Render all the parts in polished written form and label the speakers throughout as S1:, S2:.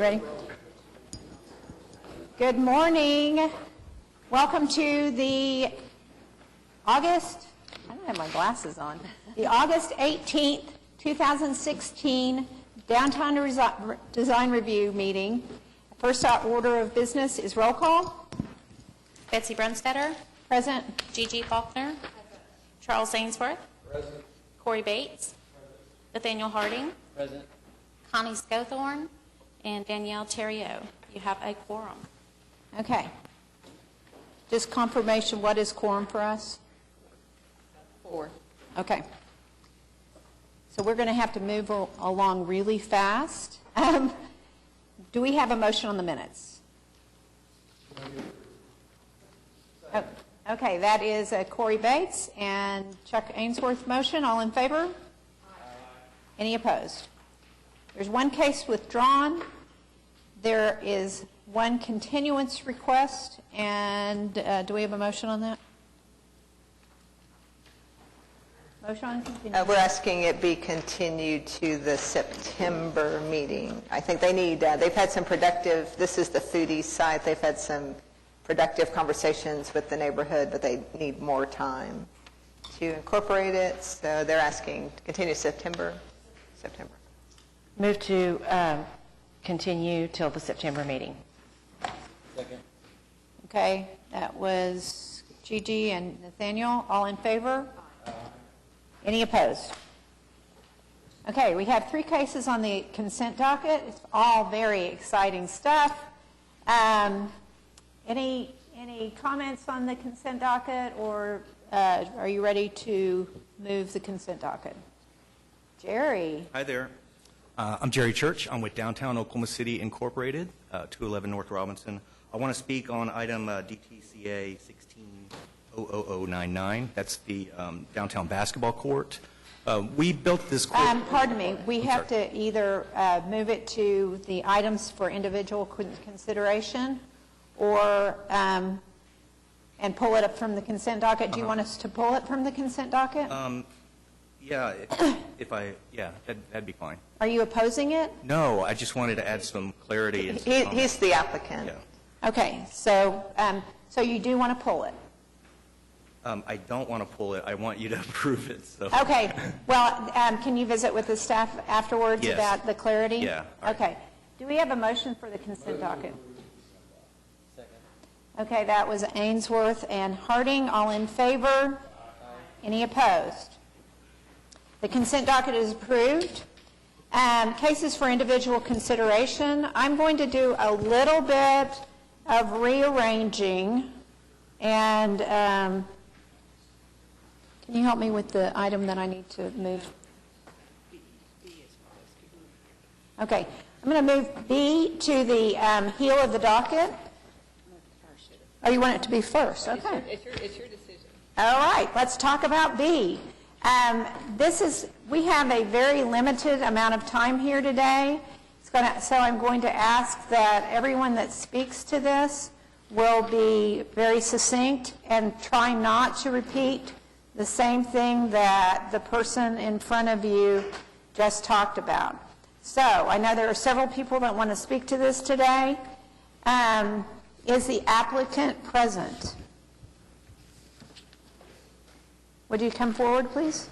S1: You ready? Good morning. Welcome to the I don't have my glasses on, the August 18th, 2016 Downtown Design Review meeting. First order of business is roll call.
S2: Betsy Brunstetter.
S1: Present.
S2: Gigi Faulkner. Charles Ainsworth.
S3: Present.
S2: Corey Bates. Nathaniel Harding.
S3: Present.
S2: Connie Scothorn. And Danielle Theriot. You have a quorum.
S1: Okay. Just confirmation, what is quorum for us?
S2: 4.
S1: Okay. So we're going to have to move along really fast. Do we have a motion on the minutes? Oh, okay, that is Corey Bates and Chuck Ainsworth motion. All in favor? Any opposed? There's one case withdrawn. There is one continuance request, and do we have a motion on that? Motion on continuance.
S4: We're asking it be continued to the September meeting. I think they need, they've had some productive, this is the foodie site, they've had some productive conversations with the neighborhood, but they need more time to incorporate it, so they're asking to continue September.
S5: Move to continue till the September meeting.
S3: Second.
S1: Okay, that was Gigi and Nathaniel. All in favor? Any opposed? Okay, we have 3 cases on the consent docket. It's all very exciting stuff. Any comments on the consent docket, or are you ready to move the consent docket? Jerry.
S6: Hi there. I'm Jerry Church. I'm with Downtown Oklahoma City Incorporated, 211 North Robinson. I want to speak on item DTCA 16-00099. That's the downtown basketball court. We built this court.
S1: Pardon me. We have to either move it to the items for individual consideration, or and pull it up from the consent docket. Do you want us to pull it from the consent docket?
S6: Yeah, that'd be fine.
S1: Are you opposing it?
S6: No, I just wanted to add some clarity. And
S4: He's the applicant.
S6: Yeah.
S1: Okay, so so you do want to pull it?
S6: I don't want to pull it. I want you to approve it. So.
S1: Okay. Well, can you visit with the staff afterwards
S6: Yes.
S1: about the clarity?
S6: Yeah. Right.
S1: Okay. Do we have a motion for the consent docket?
S3: Second.
S1: Okay, that was Ainsworth and Harding. All in favor? Any opposed? The consent docket is approved. Cases for individual consideration. I'm going to do a little bit of rearranging, and can you help me with the item that I need to move? Okay, I'm going to move B to the heel of the docket. Oh, you want it to be first? Okay.
S7: It's your decision.
S1: All right, let's talk about B. We have a very limited amount of time here today, so I'm going to ask that everyone that speaks to this will be very succinct and try not to repeat the same thing that the person in front of you just talked about. So I know there are several people that want to speak to this today. Is the applicant present? Would you come forward, please?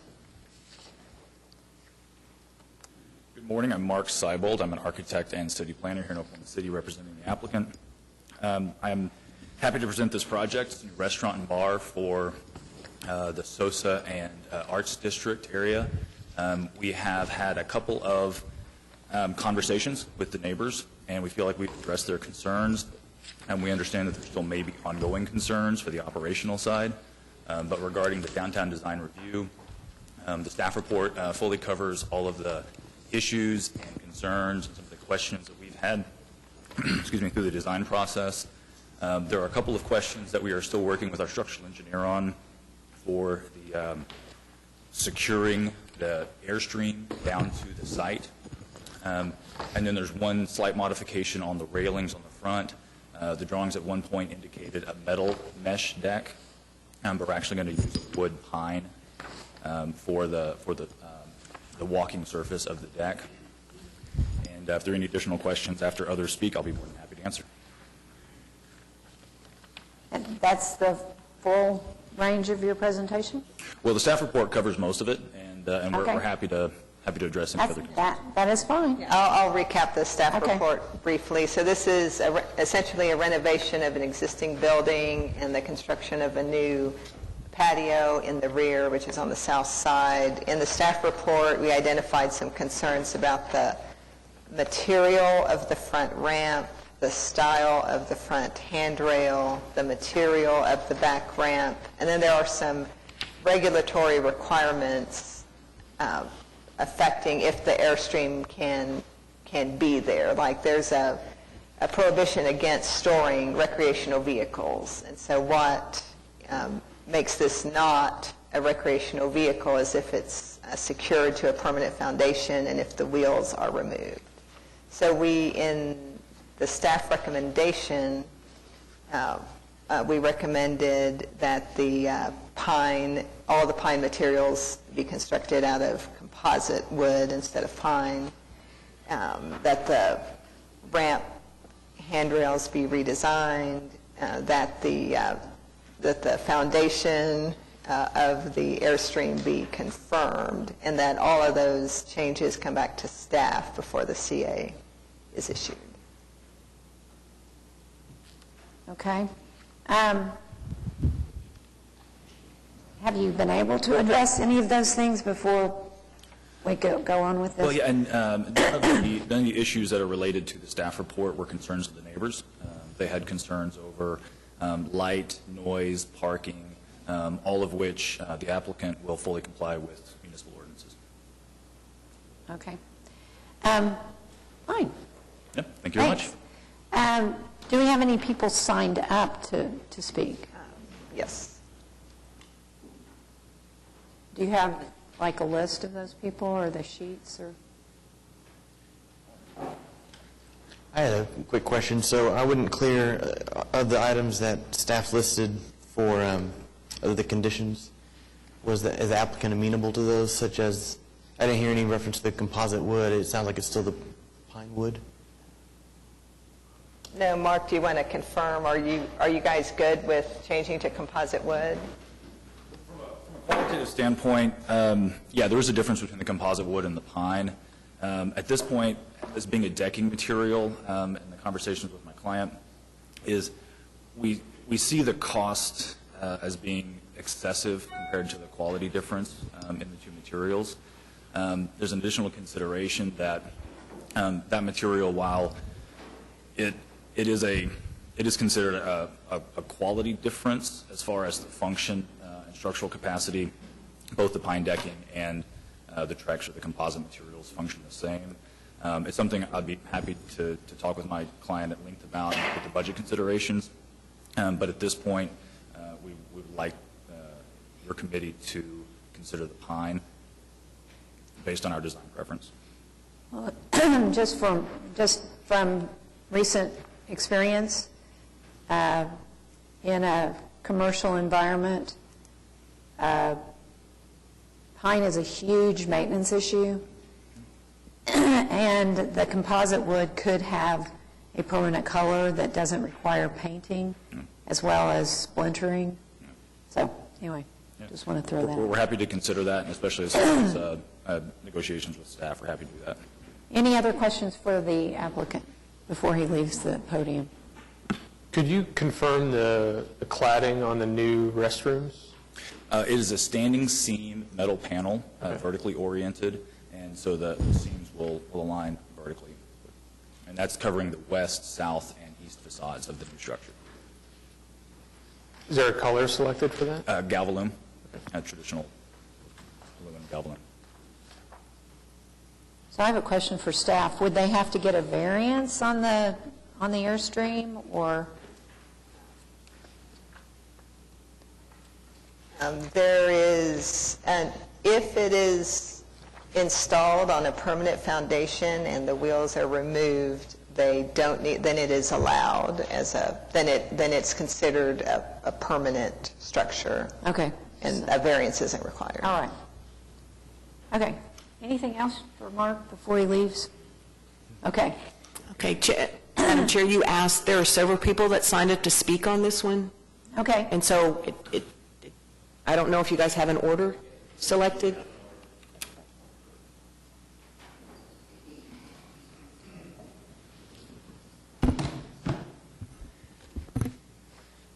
S8: Good morning. I'm Mark Seibold. I'm an architect and city planner here in Oklahoma City representing the applicant. I'm happy to present this project. It's a new restaurant and bar for the Sosa and Arts District area. We have had a couple of conversations with the neighbors, and we feel like we've addressed their concerns, and we understand that there still may be ongoing concerns for the operational side. But regarding the downtown design review, the staff report fully covers all of the issues and concerns and some of the questions that we've had excuse me, through the design process. There are a couple of questions that we are still working with our structural engineer on for the securing the airstream down to the site. And then there's one slight modification on the railings on the front. The drawings at one point indicated a metal mesh deck. But we're actually going to use wood pine for the walking surface of the deck. And And if there are any additional questions after others speak, I'll be more than happy to answer.
S1: And that's the full range of your presentation?
S8: Well, the staff report covers most of it, and
S1: Okay.
S8: we're happy to address any other concerns.
S1: That is fine.
S4: I'll recap the staff
S1: Okay.
S4: report briefly. So this is essentially a renovation of an existing building and the construction of a new patio in the rear, which is on the south side. In the staff report, we identified some concerns about the material of the front ramp, the style of the front handrail, the material of the back ramp, and then there are some regulatory requirements affecting if the Airstream can be there. Like there's a prohibition against storing recreational vehicles. And so what makes this not a recreational vehicle is if it's secured to a permanent foundation and if the wheels are removed. So we, in the staff recommendation, we recommended that the all the pine materials be constructed out of composite wood instead of pine, that the ramp handrails be redesigned, that the foundation of the Airstream be confirmed, and that all of those changes come back to staff before the CA is issued.
S1: Okay. Have you been able to address any of those things before we go on with this?
S8: Well, yeah, and none of the issues that are related to the staff report were concerns of the neighbors. They had concerns over light, noise, parking, all of which the applicant will fully comply with municipal ordinances.
S1: Okay. Fine.
S8: Yep, thank you very much.
S1: Thanks. Do we have any people signed up to speak?
S4: Yes.
S1: Do you have like a list of those people or the sheets or?
S7: I had a quick question. So I wouldn't clear of the items that staff listed for the conditions. Is the applicant amenable to those, such as, I didn't hear any reference to the composite wood. It sounds like it's still the pine wood.
S4: No, Mark, do you want to confirm? Are you guys good with changing to composite wood?
S8: From a qualitative standpoint, yeah, there is a difference between the composite wood and the pine. At this point, as being a decking material, in the conversations with my client, is we see the cost as being excessive compared to the quality difference in the two materials. There's an additional consideration that that material, while it is considered a quality difference as far as the function and structural capacity. Both the pine decking and the Trex or the composite materials function the same. It's something I'd be happy to talk with my client at length about with the budget considerations. But at this point, we would like your committee to consider the pine based on our design preference.
S1: Well, just from recent experience in a commercial environment, pine is a huge maintenance issue, and the composite wood could have a permanent color that doesn't require painting as well as splintering. So anyway, just want to throw that
S8: We're
S1: out.
S8: happy to consider that, and especially as far as negotiations with staff, we're happy to do that.
S1: Any other questions for the applicant before he leaves the podium?
S9: Could you confirm the cladding on the new restrooms?
S8: It is a standing seam metal panel, vertically oriented, and so the seams will align vertically. And that's covering the west, south, and east facades of the new structure.
S9: Is there a color selected for that?
S8: Galvalume, traditional aluminum galvalume.
S1: So I have a question for staff. Would they have to get a variance on the Airstream, or?
S4: There is, and if it is installed on a permanent foundation and the wheels are removed, they don't need, then it is allowed as then it's considered a permanent structure.
S1: Okay.
S4: And a variance isn't required.
S1: All right. Okay. Anything else for Mark before he leaves? Okay.
S10: Okay, Madam Chair, you asked, there are several people that signed up to speak on this one,
S1: Okay.
S10: and so I don't know if you guys have an order selected.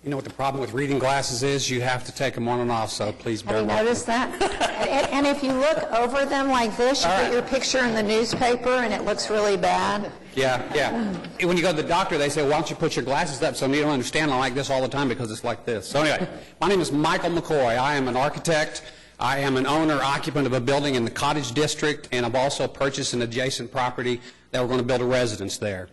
S11: You know what the problem with reading glasses is? You have to take them on and off, so please bear
S1: Have you
S11: with me.
S1: noticed that? And if you look over them like this, you
S11: All
S1: put
S11: right.
S1: your picture in the newspaper and it looks really bad.
S11: Yeah. When you go to the doctor, they say, why don't you put your glasses up so you don't understand I like this all the time because it's like this. So anyway, my name is Michael McCoy. I am an architect. I am an owner, occupant of a building in the Cottage District, and I've also purchased an adjacent property that we're going to build a residence there.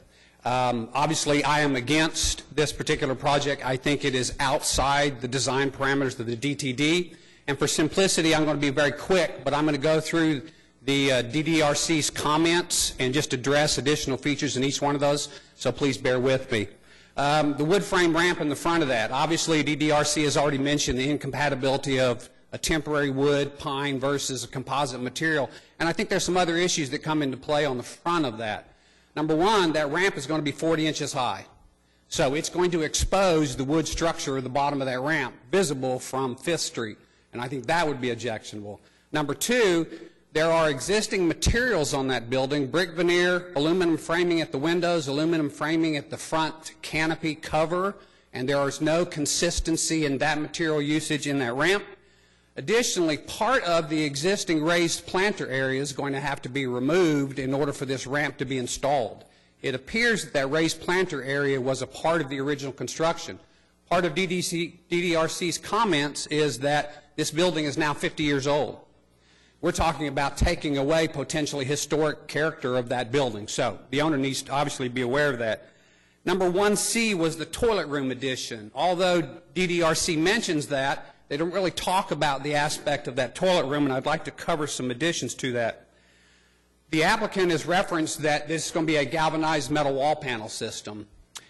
S11: Obviously, I am against this particular project. I think it is outside the design parameters of the DTD. And for simplicity, I'm going to be very quick, but I'm going to go through the DDRC's comments and just address additional features in each one of those, so please bear with me. The wood frame ramp in the front of that, obviously DDRC has already mentioned the incompatibility of a temporary wood, pine versus a composite material, and I think there's some other issues that come into play on the front of that. Number one, that ramp is going to be 40 inches high. So it's going to expose the wood structure at the bottom of that ramp, visible from 5th Street. And I think that would be objectionable. Number two, there are existing materials on that building, brick veneer, aluminum framing at the windows, aluminum framing at the front canopy cover, and there is no consistency in that material usage in that ramp. Additionally, part of the existing raised planter area is going to have to be removed in order for this ramp to be installed. It appears that that raised planter area was a part of the original construction. Part of DDRC's comments is that this building is now 50 years old. We're talking about taking away potentially historic character of that building, so the owner needs to obviously be aware of that. Number 1C was the toilet room addition. Although DDRC mentions that, they don't really talk about the aspect of that toilet room, and I'd like to cover some additions to that. The applicant has referenced that this is going to be a galvanized metal wall panel system.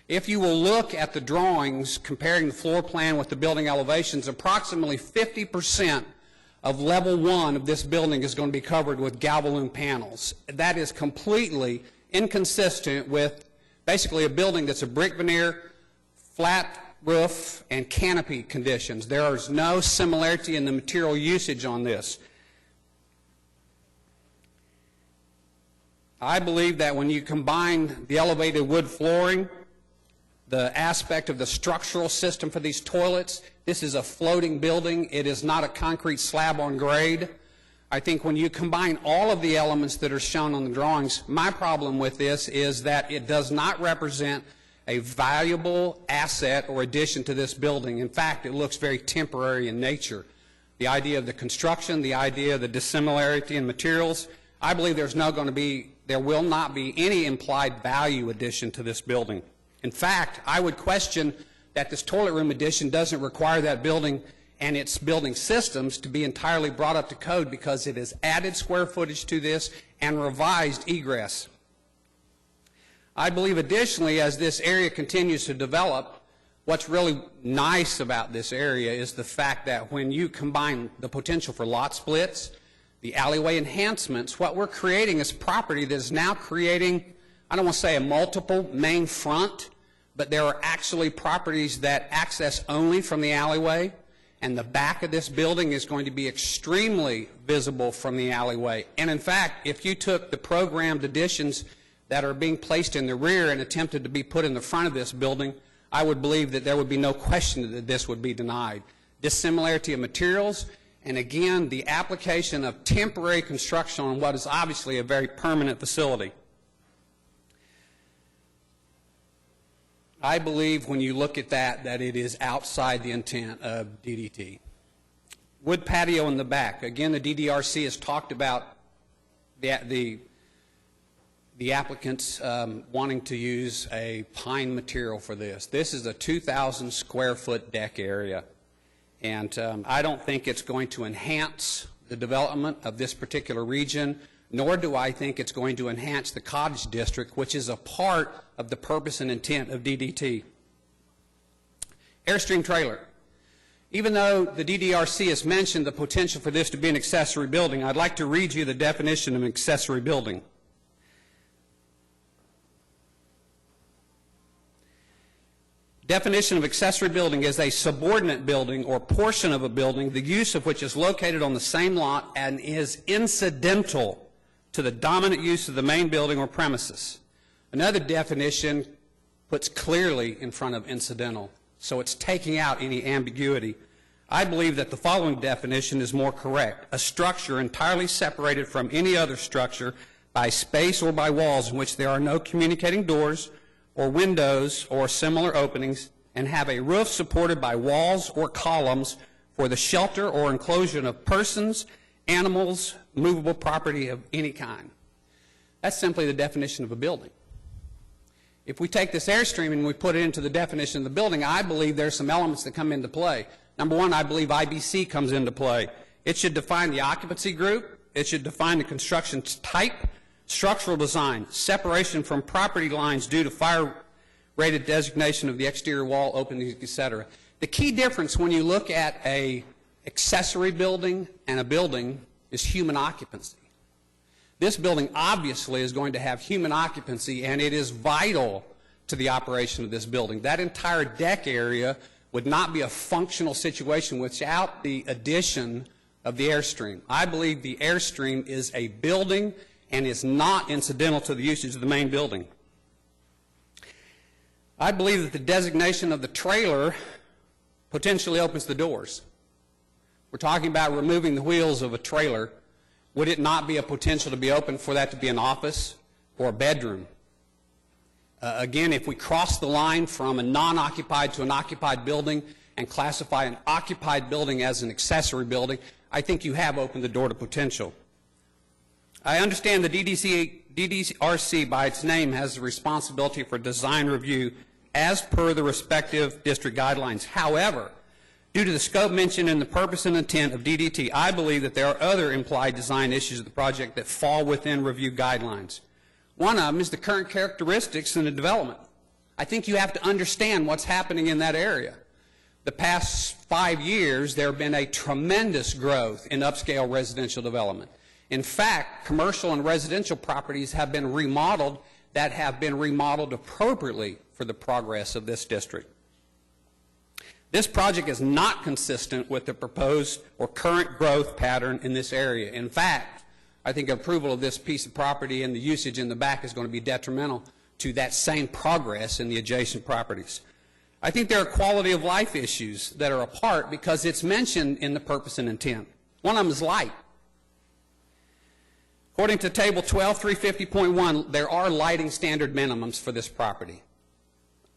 S11: If you will look at the drawings comparing the floor plan with the building elevations, approximately 50% of level 1 of this building is going to be covered with Galvalume panels. That is completely inconsistent with basically a building that's a brick veneer, flat roof, and canopy conditions. There is no similarity in the material usage on this. I believe that when you combine the elevated wood flooring, the aspect of the structural system for these toilets, this is a floating building. It is not a concrete slab on grade. I think when you combine all of the elements that are shown on the drawings, my problem with this is that it does not represent a valuable asset or addition to this building. In fact, it looks very temporary in nature. The idea of the construction, the idea of the dissimilarity in materials, I believe there will not be any implied value addition to this building. In fact, I would question that this toilet room addition doesn't require that building and its building systems to be entirely brought up to code because it has added square footage to this and revised egress. I believe additionally, as this area continues to develop, what's really nice about this area is the fact that when you combine the potential for lot splits, the alleyway enhancements, what we're creating is property that is now creating, I don't want to say a multiple main front, but there are actually properties that access only from the alleyway, and the back of this building is going to be extremely visible from the alleyway. And in fact, if you took the programmed additions that are being placed in the rear and attempted to be put in the front of this building, I would believe that there would be no question that this would be denied. Dissimilarity of materials, and again, the application of temporary construction on what is obviously a very permanent facility. I believe when you look at that it is outside the intent of DDT. Wood patio in the back. Again, the DDRC has talked about the applicants wanting to use a pine material for this. This is a 2,000 square foot deck area, and I don't think it's going to enhance the development of this particular region, nor do I think it's going to enhance the Cottage District, which is a part of the purpose and intent of DDT. Airstream trailer. Even though the DDRC has mentioned the potential for this to be an accessory building, I'd like to read you the definition of an accessory building. Definition of accessory building is a subordinate building or portion of a building, the use of which is located on the same lot and is incidental to the dominant use of the main building or premises. Another definition puts clearly in front of incidental, so it's taking out any ambiguity. I believe that the following definition is more correct: a structure entirely separated from any other structure by space or by walls in which there are no communicating doors or windows or similar openings, and have a roof supported by walls or columns for the shelter or enclosure of persons, animals, movable property of any kind. That's simply the definition of a building. If we take this Airstream and we put it into the definition of the building, I believe there's some elements that come into play. Number one, I believe IBC comes into play. It should define the occupancy group. It should define the construction type, structural design, separation from property lines due to fire-rated designation of the exterior wall openings, etc. The key difference when you look at an accessory building and a building is human occupancy. This building obviously is going to have human occupancy, and it is vital to the operation of this building. That entire deck area would not be a functional situation without the addition of the Airstream. I believe the Airstream is a building and is not incidental to the usage of the main building. I believe that the designation of the trailer potentially opens the doors. We're talking about removing the wheels of a trailer. Would it not be a potential to be open for that to be an office or a bedroom? Again, if we cross the line from a non-occupied to an occupied building and classify an occupied building as an accessory building, I think you have opened the door to potential. I understand the DDRC, by its name, has the responsibility for design review as per the respective district guidelines. However, due to the scope mentioned in the purpose and intent of DDT, I believe that there are other implied design issues of the project that fall within review guidelines. One of them is the current characteristics in the development. I think you have to understand what's happening in that area. The past 5 years, there have been a tremendous growth in upscale residential development. In fact, commercial and residential properties have been remodeled that have been remodeled appropriately for the progress of this district. This project is not consistent with the proposed or current growth pattern in this area. In fact, I think approval of this piece of property and the usage in the back is going to be detrimental to that same progress in the adjacent properties. I think there are quality of life issues that are apart because it's mentioned in the purpose and intent. One of them is light. According to Table 12, 350.1, there are lighting standard minimums for this property.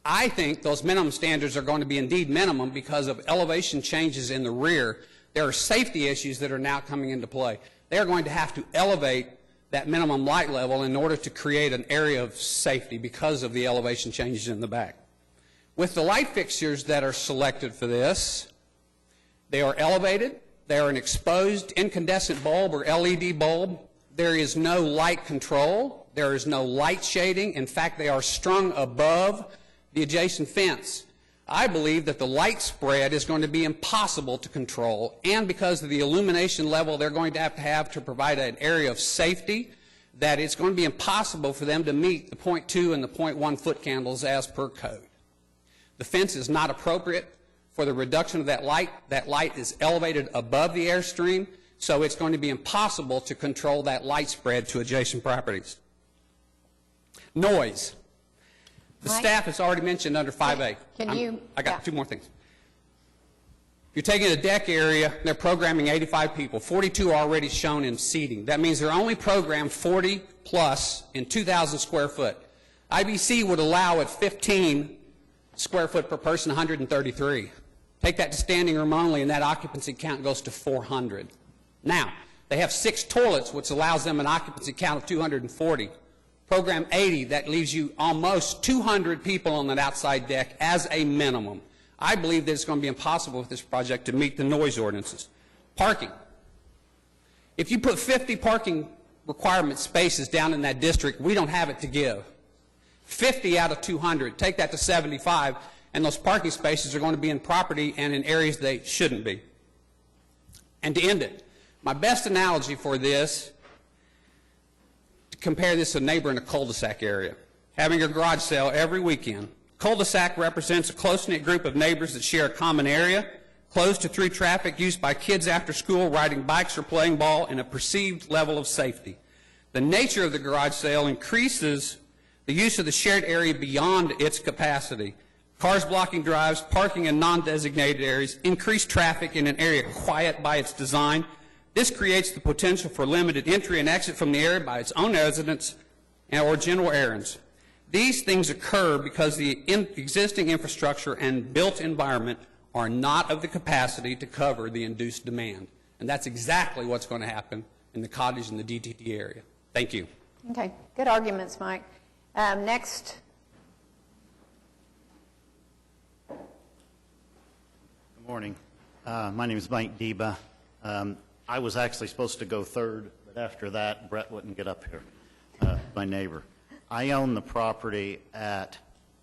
S11: I think those minimum standards are going to be indeed minimum because of elevation changes in the rear. There are safety issues that are now coming into play. They are going to have to elevate that minimum light level in order to create an area of safety because of the elevation changes in the back. With the light fixtures that are selected for this, they are elevated. They are an exposed incandescent bulb or LED bulb. There is no light control. There is no light shading. In fact, they are strung above the adjacent fence. I believe that the light spread is going to be impossible to control, and because of the illumination level they're going to have to provide an area of safety, that it's going to be impossible for them to meet the 0.2 and the 0.1 foot candles as per code. The fence is not appropriate for the reduction of that light. That light is elevated above the Airstream, so it's going to be impossible to control that light spread to adjacent properties. Noise. The staff has already mentioned under 5A. I got two more things. You're taking a deck area, they're programming 85 people. 42 are already shown in seating. That means they're only programmed 40 plus in 2,000 square foot. IBC would allow at 15 square foot per person, 133. Take that to standing room only, and that occupancy count goes to 400. Now, they have 6 toilets, which allows them an occupancy count of 240. Program 80, that leaves you almost 200 people on that outside deck as a minimum. I believe that it's going to be impossible with this project to meet the noise ordinances. Parking. If you put 50 parking requirement spaces down in that district, we don't have it to give. 50 out of 200, take that to 75, and those parking spaces are going to be in property and in areas they shouldn't be. And to end it, my best analogy for this, to compare this to a neighbor in a cul-de-sac area, having a garage sale every weekend, Cul-de-sac represents a close-knit group of neighbors that share a common area, closed to through traffic used by kids after school, riding bikes or playing ball, and a perceived level of safety. The nature of the garage sale increases the use of the shared area beyond its capacity. Cars blocking drives, parking in non-designated areas, increased traffic in an area quiet by its design. This creates the potential for limited entry and exit from the area by its own residents or general errands. These things occur because the existing infrastructure and built environment are not of the capacity to cover the induced demand. And that's exactly what's going to happen in the cottage and the DTT area. Thank you.
S1: Okay, good arguments, Mike. Next.
S12: Good morning. My name is Mike Deba. I was actually supposed to go third, but after that, Brett wouldn't get up here, my neighbor. I own the property at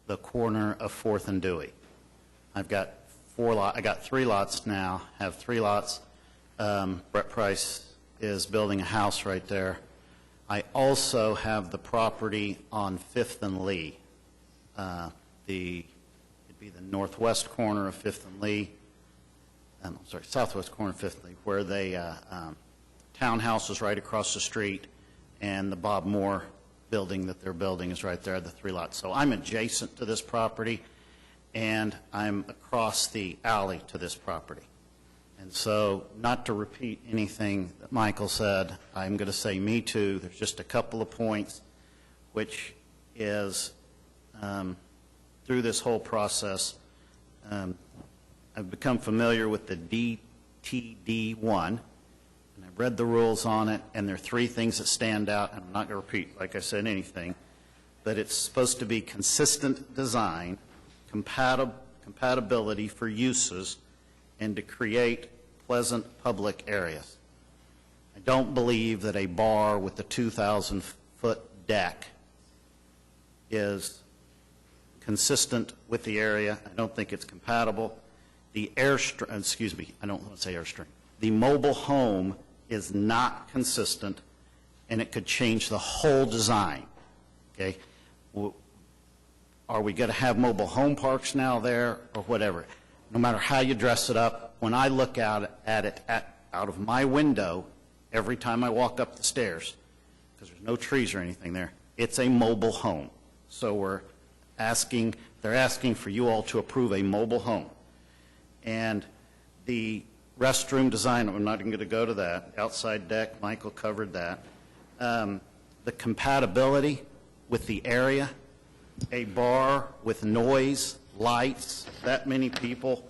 S12: the corner of 4th and Dewey. I've got I got 3 lots now, have 3 lots. Brett Price is building a house right there. I also have the property on 5th and Lee. It'd be the northwest corner of 5th and Lee. Southwest corner of 5th and Lee, where the townhouse is right across the street, and the Bob Moore building that they're building is right there, the 3 lots. So I'm adjacent to this property, and I'm across the alley to this property. And so, not to repeat anything that Michael said, I'm going to say me too. There's just a couple of points, which is through this whole process, I've become familiar with the DTD1, and I've read the rules on it, and there are 3 things that stand out, and I'm not going to repeat, like I said, anything, but it's supposed to be consistent design, compatibility for uses, and to create pleasant public areas. I don't believe that a bar with a 2,000-foot deck is consistent with the area. I don't think it's compatible. The I don't want to say airstream. The mobile home is not consistent, and it could change the whole design. Okay? Are we going to have mobile home parks now there or whatever? No matter how you dress it up, when I look out at it out of my window every time I walk up the stairs, because there's no trees or anything there, it's a mobile home. So they're asking for you all to approve a mobile home. And the restroom design, I'm not even going to go to that. Outside deck, Michael covered that. The compatibility with the area, a bar with noise, lights, that many people,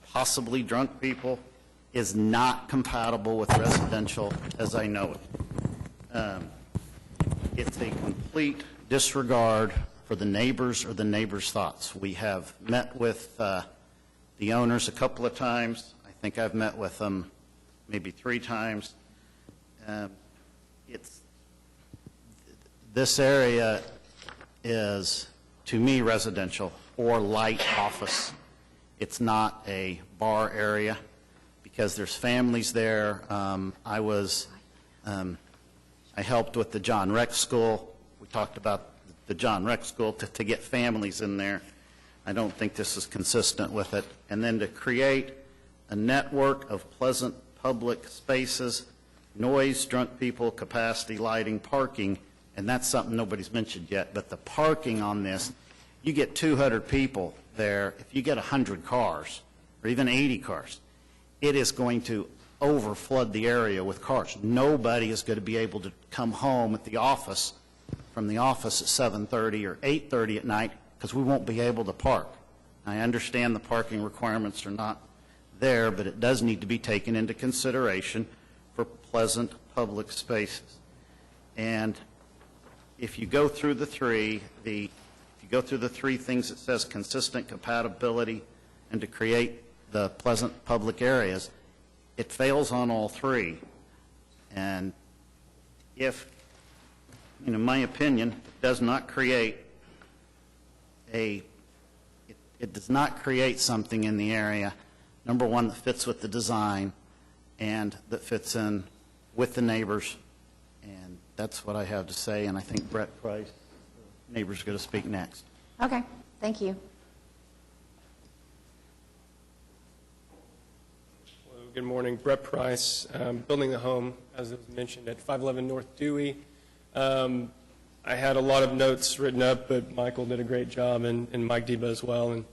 S12: possibly drunk people, is not compatible with residential as I know it. It's a complete disregard for the neighbors or the neighbors' thoughts. We have met with the owners a couple of times. I think I've met with them maybe 3 times. This area is, to me, residential or light office. It's not a bar area because there's families there. I helped with the John Rex School. We talked about the John Rex School to get families in there. I don't think this is consistent with it. And then to create a network of pleasant public spaces, noise, drunk people, capacity, lighting, parking, and that's something nobody's mentioned yet, but the parking on this, you get 200 people there. If you get 100 cars or even 80 cars, it is going to overflood the area with cars. Nobody is going to be able to come home at the office from the office at 7:30 or 8:30 at night because we won't be able to park. I understand the parking requirements are not there, but it does need to be taken into consideration for pleasant public spaces. And if you go through the 3, things that says consistent compatibility and to create the pleasant public areas, it fails on all 3. And if, in my opinion, it does not create something in the area, number 1, that fits with the design and that fits in with the neighbors. And that's what I have to say, and I think Brett Price, neighbors, is going to speak next.
S1: Okay. Thank you.
S13: Hello, good morning. Brett Price, building the home, as was mentioned, at 511 North Dewey. I had a lot of notes written up, but Michael did a great job, and Mike Deba as well. And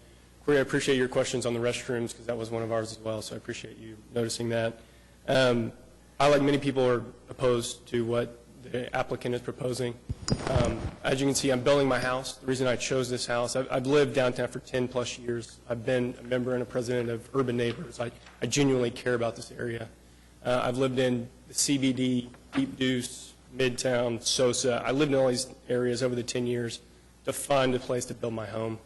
S13: Corey, I appreciate your questions on the restrooms, because that was one of ours as well, so I appreciate you noticing that. I, like many people, are opposed to what the applicant is proposing. As you can see, I'm building my house. The reason I chose this house, I've lived downtown for 10 plus years. I've been a member and a president of Urban Neighbors. I genuinely care about this area. I've lived in the CBD, Deep Deuce, Midtown, Sosa. I lived in all these areas over the 10 years to find a place to build my home.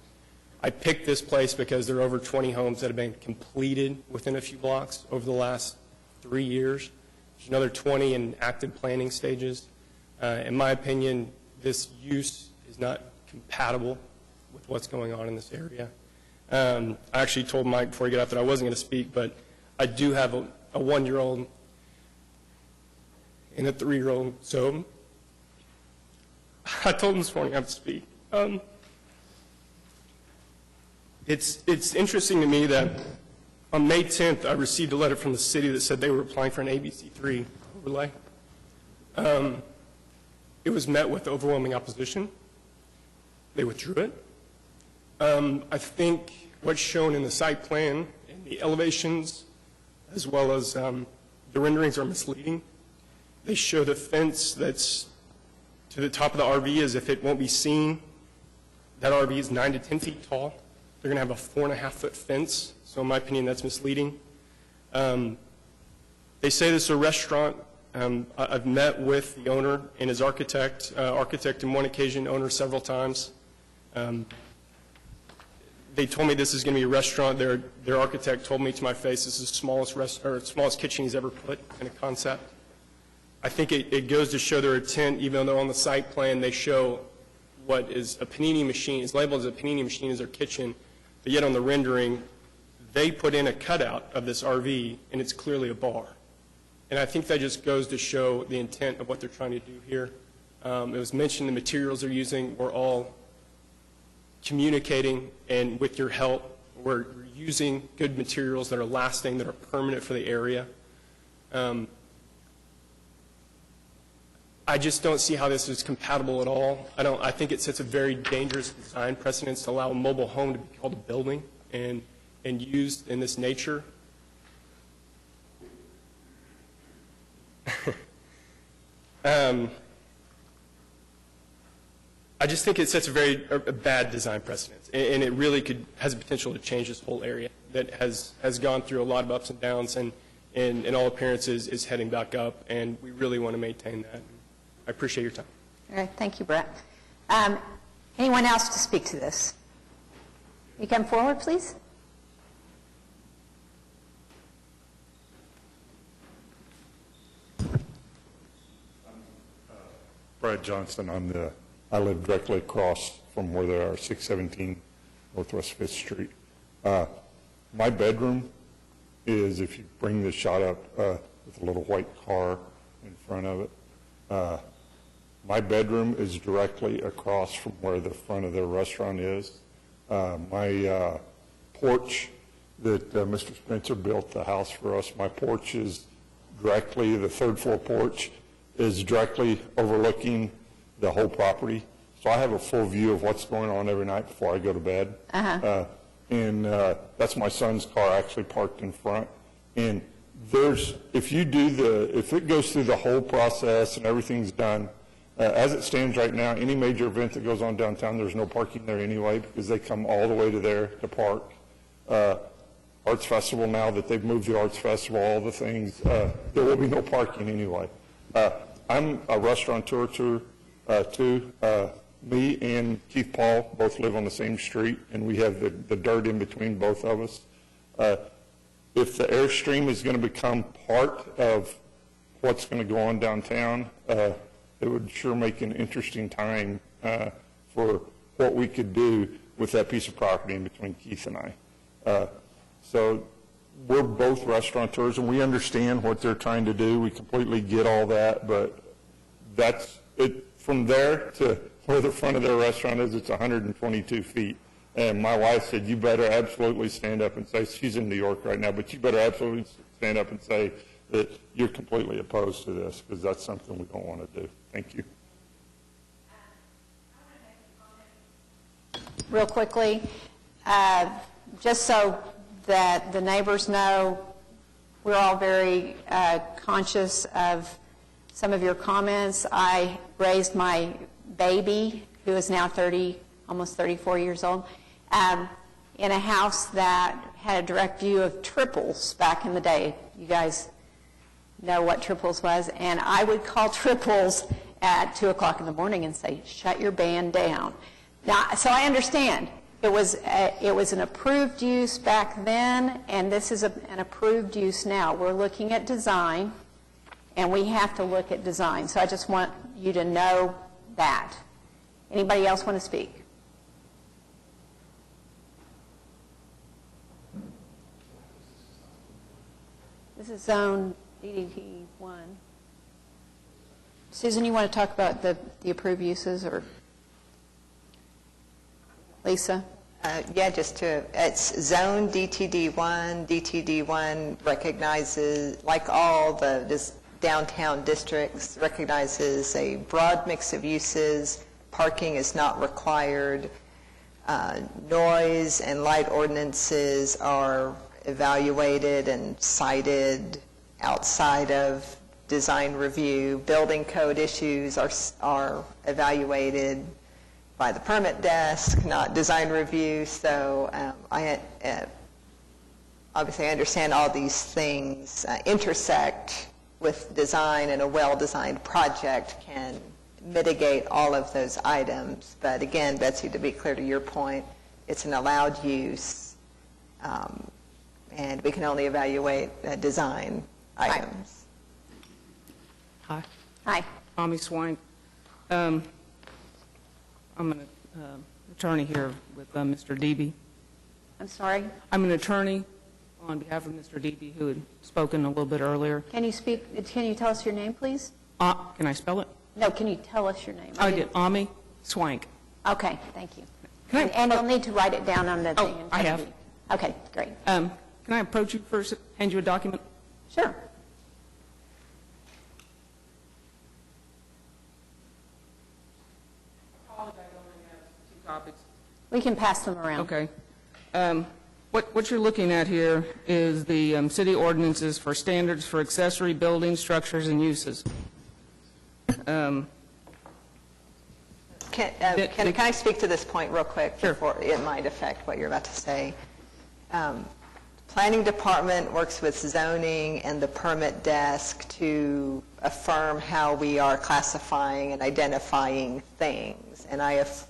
S13: I picked this place because there are over 20 homes that have been completed within a few blocks over the last 3 years. There's another 20 in active planning stages. In my opinion, this use is not compatible with what's going on in this area. I actually told Mike before he got up that I wasn't going to speak, but I do have a 1-year-old and a 3-year-old, so I told him this morning I have to speak. It's interesting to me that on May 10th, I received a letter from the city that said they were applying for an ABC3 overlay. It was met with overwhelming opposition. They withdrew it. I think what's shown in the site plan and the elevations, as well as the renderings, are misleading. They show the fence that's to the top of the RV as if it won't be seen. That RV is 9 to 10 feet tall. They're going to have a 4.5-foot fence, so in my opinion, that's misleading. They say this is a restaurant. I've met with the owner and his architect on one occasion, owner several times. They told me this is going to be a restaurant. Their architect told me to my face this is the smallest kitchen he's ever put in a concept. I think it goes to show their intent, even though on the site plan they show what is a panini machine, is labeled as a panini machine as their kitchen, but yet on the rendering, they put in a cutout of this RV, and it's clearly a bar. And I think that just goes to show the intent of what they're trying to do here. It was mentioned the materials they're using. We're all communicating, and with your help, we're using good materials that are lasting, that are permanent for the area. I just don't see how this is compatible at all. I think it sets a very dangerous design precedence to allow a mobile home to be called a building and used in this nature. I just think it sets a bad design precedence, and it really has the potential to change this whole area that has gone through a lot of ups and downs, and in all appearances is heading back up, and we really want to maintain that. I appreciate your time.
S1: All right, thank you, Brett. Anyone else to speak to this? You come forward, please.
S14: Brad Johnson. I live directly across from where there are 617 Northwest 5th Street. My bedroom is, if you bring the shot up with a little white car in front of it, my bedroom is directly across from where the front of the restaurant is. My porch that Mr. Spencer built the house for us, my porch is directly, the third floor porch is directly overlooking the whole property. So I have a full view of what's going on every night before I go to bed. And that's my son's car actually parked in front. And if it goes through the whole process and everything's done, as it stands right now, any major event that goes on downtown, there's no parking there anyway because they come all the way to there to park. Arts Festival, now that they've moved the Arts Festival, all the things, there will be no parking anyway. I'm a restaurateur too. Me and Keith Paul both live on the same street, and we have the dirt in between both of us. If the Airstream is going to become part of what's going to go on downtown, it would sure make an interesting time for what we could do with that piece of property in between Keith and I. So we're both restaurateurs, and we understand what they're trying to do. We completely get all that, but that's it. From there to where the front of their restaurant is, it's 122 feet. And my wife said, you better absolutely stand up and say, she's in New York right now, but you better absolutely stand up and say that you're completely opposed to this, because that's something we don't want to do. Thank you.
S1: Real quickly, just so that the neighbors know, we're all very conscious of some of your comments. I raised my baby, who is now almost 34 years old, in a house that had a direct view of triples back in the day. You guys know what triples was. And I would call triples at 2 o'clock in the morning and say, shut your band down. Now, so I understand. It was an approved use back then, and this is an approved use now. We're looking at design, and we have to look at design. So I just want you to know that. Anybody else want to speak? This is zone DDT1. Susan, you want to talk about the approved uses, or Lisa?
S4: Yeah, it's zone DTD1. DTD1 recognizes, like all the downtown districts, recognizes a broad mix of uses. Parking is not required. Noise and light ordinances are evaluated and cited outside of design review. Building code issues are evaluated by the permit desk, not design review. So obviously I understand all these things intersect with design, and a well-designed project can mitigate all of those items. But again, Betsy, to be clear to your point, it's an allowed use, and we can only evaluate design items.
S15: Hi.
S1: Hi.
S15: Tommy Swank. I'm an attorney here with Mr. Debe.
S1: I'm sorry?
S15: I'm an attorney on behalf of Mr. Debe, who had spoken a little bit earlier.
S1: Can you tell us your name, please?
S15: Can I spell it?
S1: No, can you tell us your name?
S15: I did. Ami Swank.
S1: Okay, thank you. And you'll need to write it down on the thing.
S15: I have.
S1: Okay, great.
S15: Can I approach you first, hand you a document?
S1: Sure. We can pass them around.
S15: Okay. What you're looking at here is the city ordinances for standards for accessory buildings, structures, and uses.
S4: Can I speak to this point real quick?
S15: Sure.
S4: Before it might affect what you're about to say? Planning department works with zoning and the permit desk to affirm how we are classifying and identifying things. And I have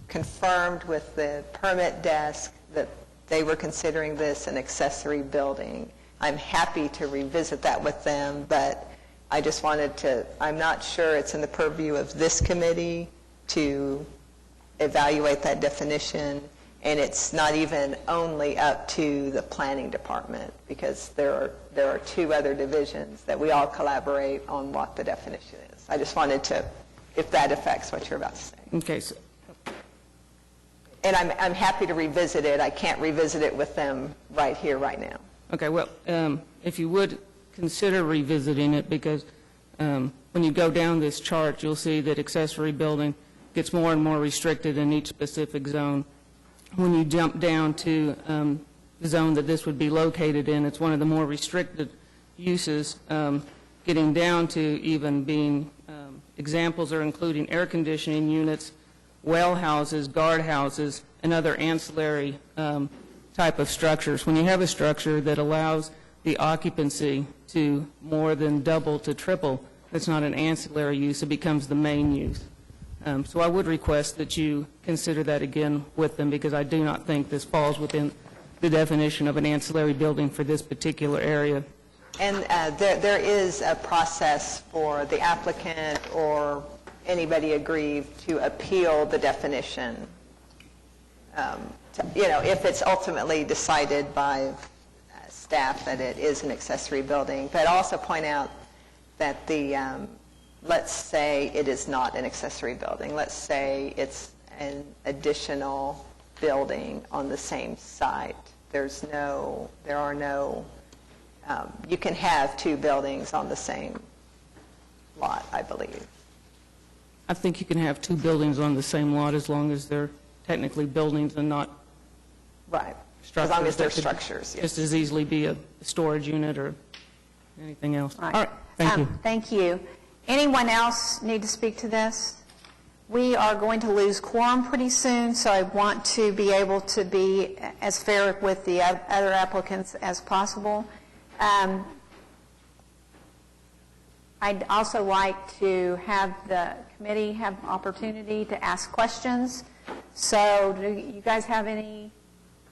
S4: confirmed with the permit desk that they were considering this an accessory building. I'm happy to revisit that with them, but I just wanted to, I'm not sure it's in the purview of this committee to evaluate that definition, and it's not even only up to the planning department, because there are two other divisions that we all collaborate on what the definition is. I just wanted to, if that affects what you're about to say.
S15: Okay. So,
S4: and I'm happy to revisit it. I can't revisit it with them right here, right now.
S15: okay, well, if you would consider revisiting it, because when you go down this chart, you'll see that accessory building gets more and more restricted in each specific zone. When you jump down to the zone that this would be located in, it's one of the more restricted uses, getting down to even being, examples are including air conditioning units, well houses, guard houses, and other ancillary type of structures. When you have a structure that allows the occupancy to more than double to triple, it's not an ancillary use, it becomes the main use. So I would request that you consider that again with them, because I do not think this falls within the definition of an ancillary building for this particular area.
S4: And there is a process for the applicant or anybody aggrieved to appeal the definition, if it's ultimately decided by staff that it is an accessory building. But also point out that let's say it is not an accessory building. Let's say it's an additional building on the same site. There are no, you can have two buildings on the same lot, I believe.
S15: I think you can have two buildings on the same lot as long as they're technically buildings and not
S4: Right.
S15: structures.
S4: As long as they're
S15: that could
S4: structures, yes.
S15: just as easily be a storage unit or anything else.
S1: Right.
S15: All right, thank you.
S1: Thank you. Anyone else need to speak to this? We are going to lose quorum pretty soon, so I want to be able to be as fair with the other applicants as possible. I'd also like to have the committee have opportunity to ask questions. So do you guys have any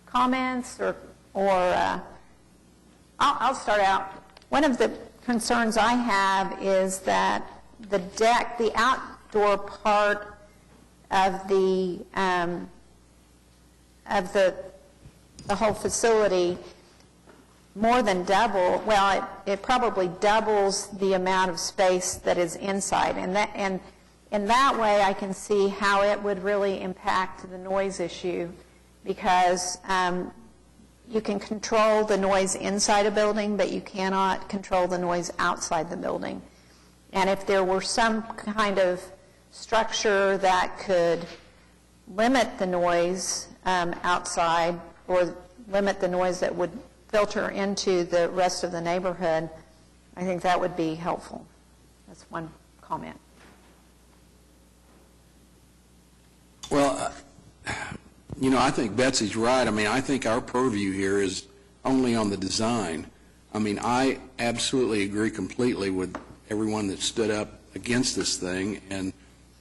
S1: comments I'll start out. One of the concerns I have is that the deck, the outdoor part of the whole facility more than double, well, it probably doubles the amount of space that is inside. And in that way, I can see how it would really impact the noise issue, because you can control the noise inside a building, but you cannot control the noise outside the building. And if there were some kind of structure that could limit the noise outside, or limit the noise that would filter into the rest of the neighborhood, I think that would be helpful. That's one comment.
S16: Well, I think Betsy's right. I mean, I think our purview here is only on the design. I mean, I absolutely agree completely with everyone that stood up against this thing, and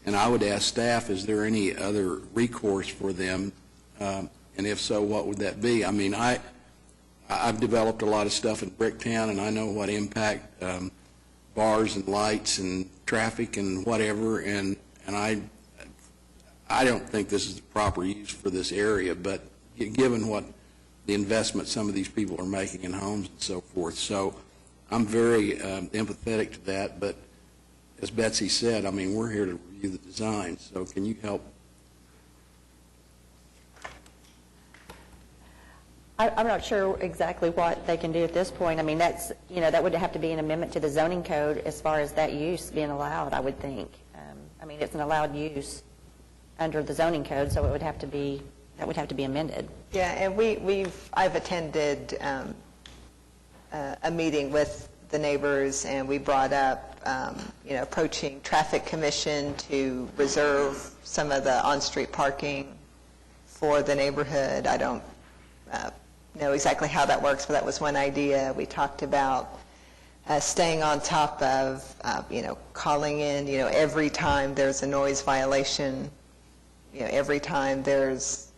S16: I would ask staff, is there any other recourse for them? And if so, what would that be? I mean, I've developed a lot of stuff in Bricktown, and I know what impact bars and lights and traffic and whatever, and I don't think this is the proper use for this area, but given what the investment some of these people are making in homes and so forth. So I'm very empathetic to that, but as Betsy said, I mean, we're here to review the design, so can you help?
S17: I'm not sure exactly what they can do at this point. I mean, that's, that would have to be an amendment to the zoning code as far as that use being allowed, I would think. I mean, it's an allowed use under the zoning code, so it would have to be, that would have to be amended.
S4: Yeah, and I've attended a meeting with the neighbors, and we brought up, approaching Traffic Commission to reserve some of the on-street parking for the neighborhood. I don't know exactly how that works, but that was one idea. We talked about staying on top of, calling in, every time there's a noise violation, every time there's,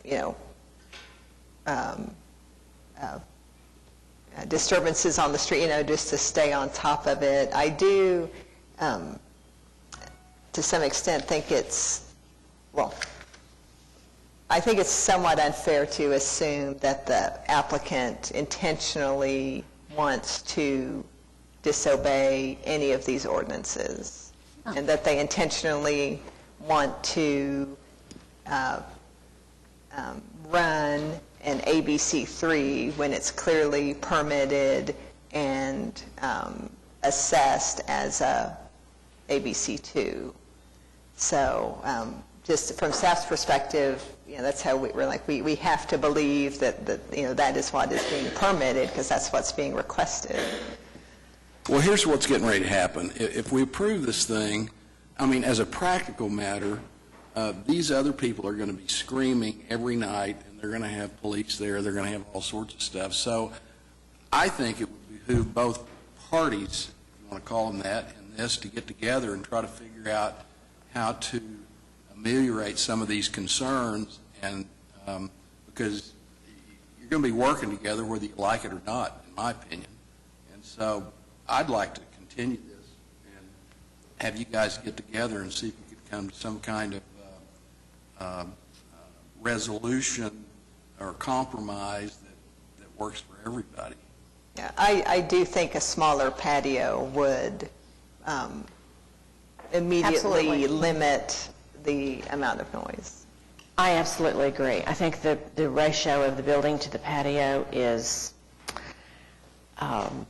S4: disturbances on the street, just to stay on top of it. I do, to some extent, think it's, I think it's somewhat unfair to assume that the applicant intentionally wants to disobey any of these ordinances, and that they intentionally want to run an ABC3 when it's clearly permitted and assessed as a ABC2. So just from staff's perspective, that's how we're like, we have to believe that that is what is being permitted, because that's what's being requested.
S16: Well, here's what's getting ready to happen. If we approve this thing, I mean, as a practical matter, these other people are going to be screaming every night, and they're going to have police there. They're going to have all sorts of stuff. So I think it would behoove both parties, if you want to call them that, in this, to get together and try to figure out how to ameliorate some of these concerns, and because you're going to be working together whether you like it or not, in my opinion. And so I'd like to continue this and have you guys get together and see if we could come to some kind of resolution or compromise that works for everybody.
S4: Yeah, I do think a smaller patio would immediately
S1: Absolutely.
S4: limit the amount of noise.
S5: I absolutely agree. I think the ratio of the building to the patio is not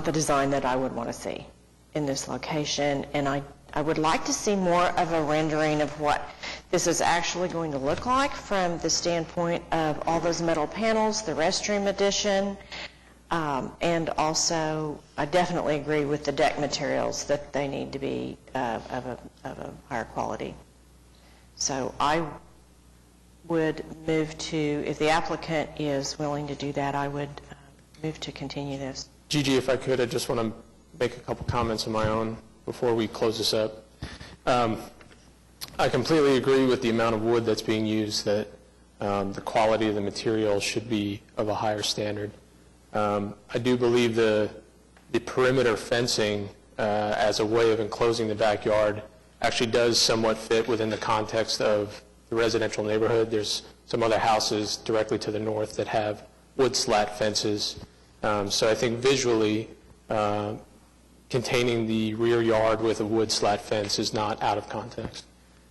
S5: the design that I would want to see in this location, and I would like to see more of a rendering of what this is actually going to look like from the standpoint of all those metal panels, the restroom addition, and also I definitely agree with the deck materials that they need to be of a higher quality. So I would move to, if the applicant is willing to do that, I would move to continue this.
S9: Gigi, if I could, I just want to make a couple comments of my own before we close this up. I completely agree with the amount of wood that's being used, that the quality of the material should be of a higher standard. I do believe the perimeter fencing as a way of enclosing the backyard actually does somewhat fit within the context of the residential neighborhood. There's some other houses directly to the north that have wood slat fences. So I think visually, containing the rear yard with a wood slat fence is not out of context.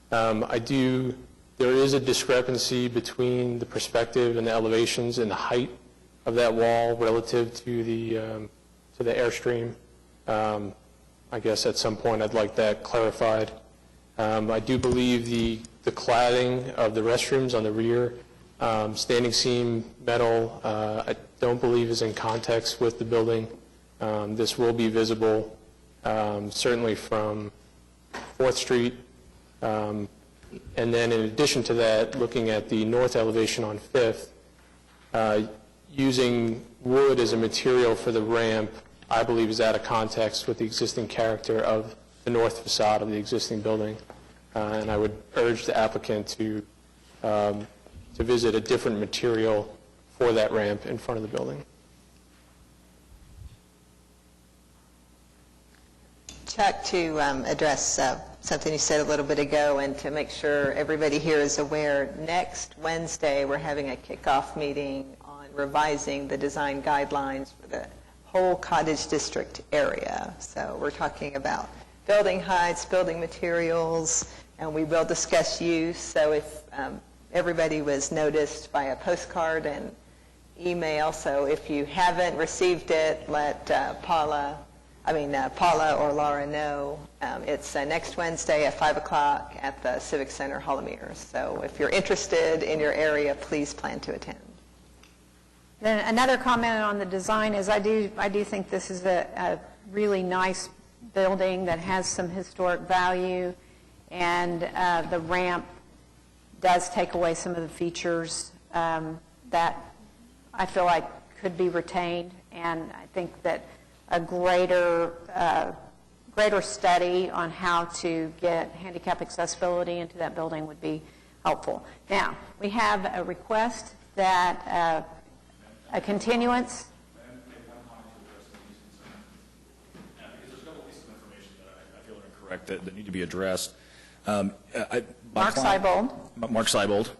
S9: There is a discrepancy between the perspective and the elevations and the height of that wall relative to the airstream. I guess at some point I'd like that clarified. I do believe the cladding of the restrooms on the rear, standing seam metal, I don't believe is in context with the building. This will be visible certainly from 4th Street. And then in addition to that, looking at the north elevation on 5th, using wood as a material for the ramp, I believe is out of context with the existing character of the north facade of the existing building. And I would urge the applicant to visit a different material for that ramp in front of the building.
S4: Chuck, to address something you said a little bit ago and to make sure everybody here is aware, next Wednesday we're having a kickoff meeting on revising the design guidelines for the whole Cottage District area. So we're talking about building heights, building materials, and we will discuss use. So if everybody was noticed by a postcard and email, so if you haven't received it, let Paula or Laura know. It's next Wednesday at 5 o'clock at the Civic Center Hall of Mirrors. So if you're interested in your area, please plan to attend.
S1: Then another comment on the design is I do think this is a really nice building that has some historic value, and the ramp does take away some of the features that I feel like could be retained, and I think that a greater study on how to get handicap accessibility into that building would be helpful. Now, we have a request that a continuance.
S8: Because there's a couple pieces of information that I feel are incorrect that need to be addressed.
S1: Mark Seibold.
S8: Mark Seibold,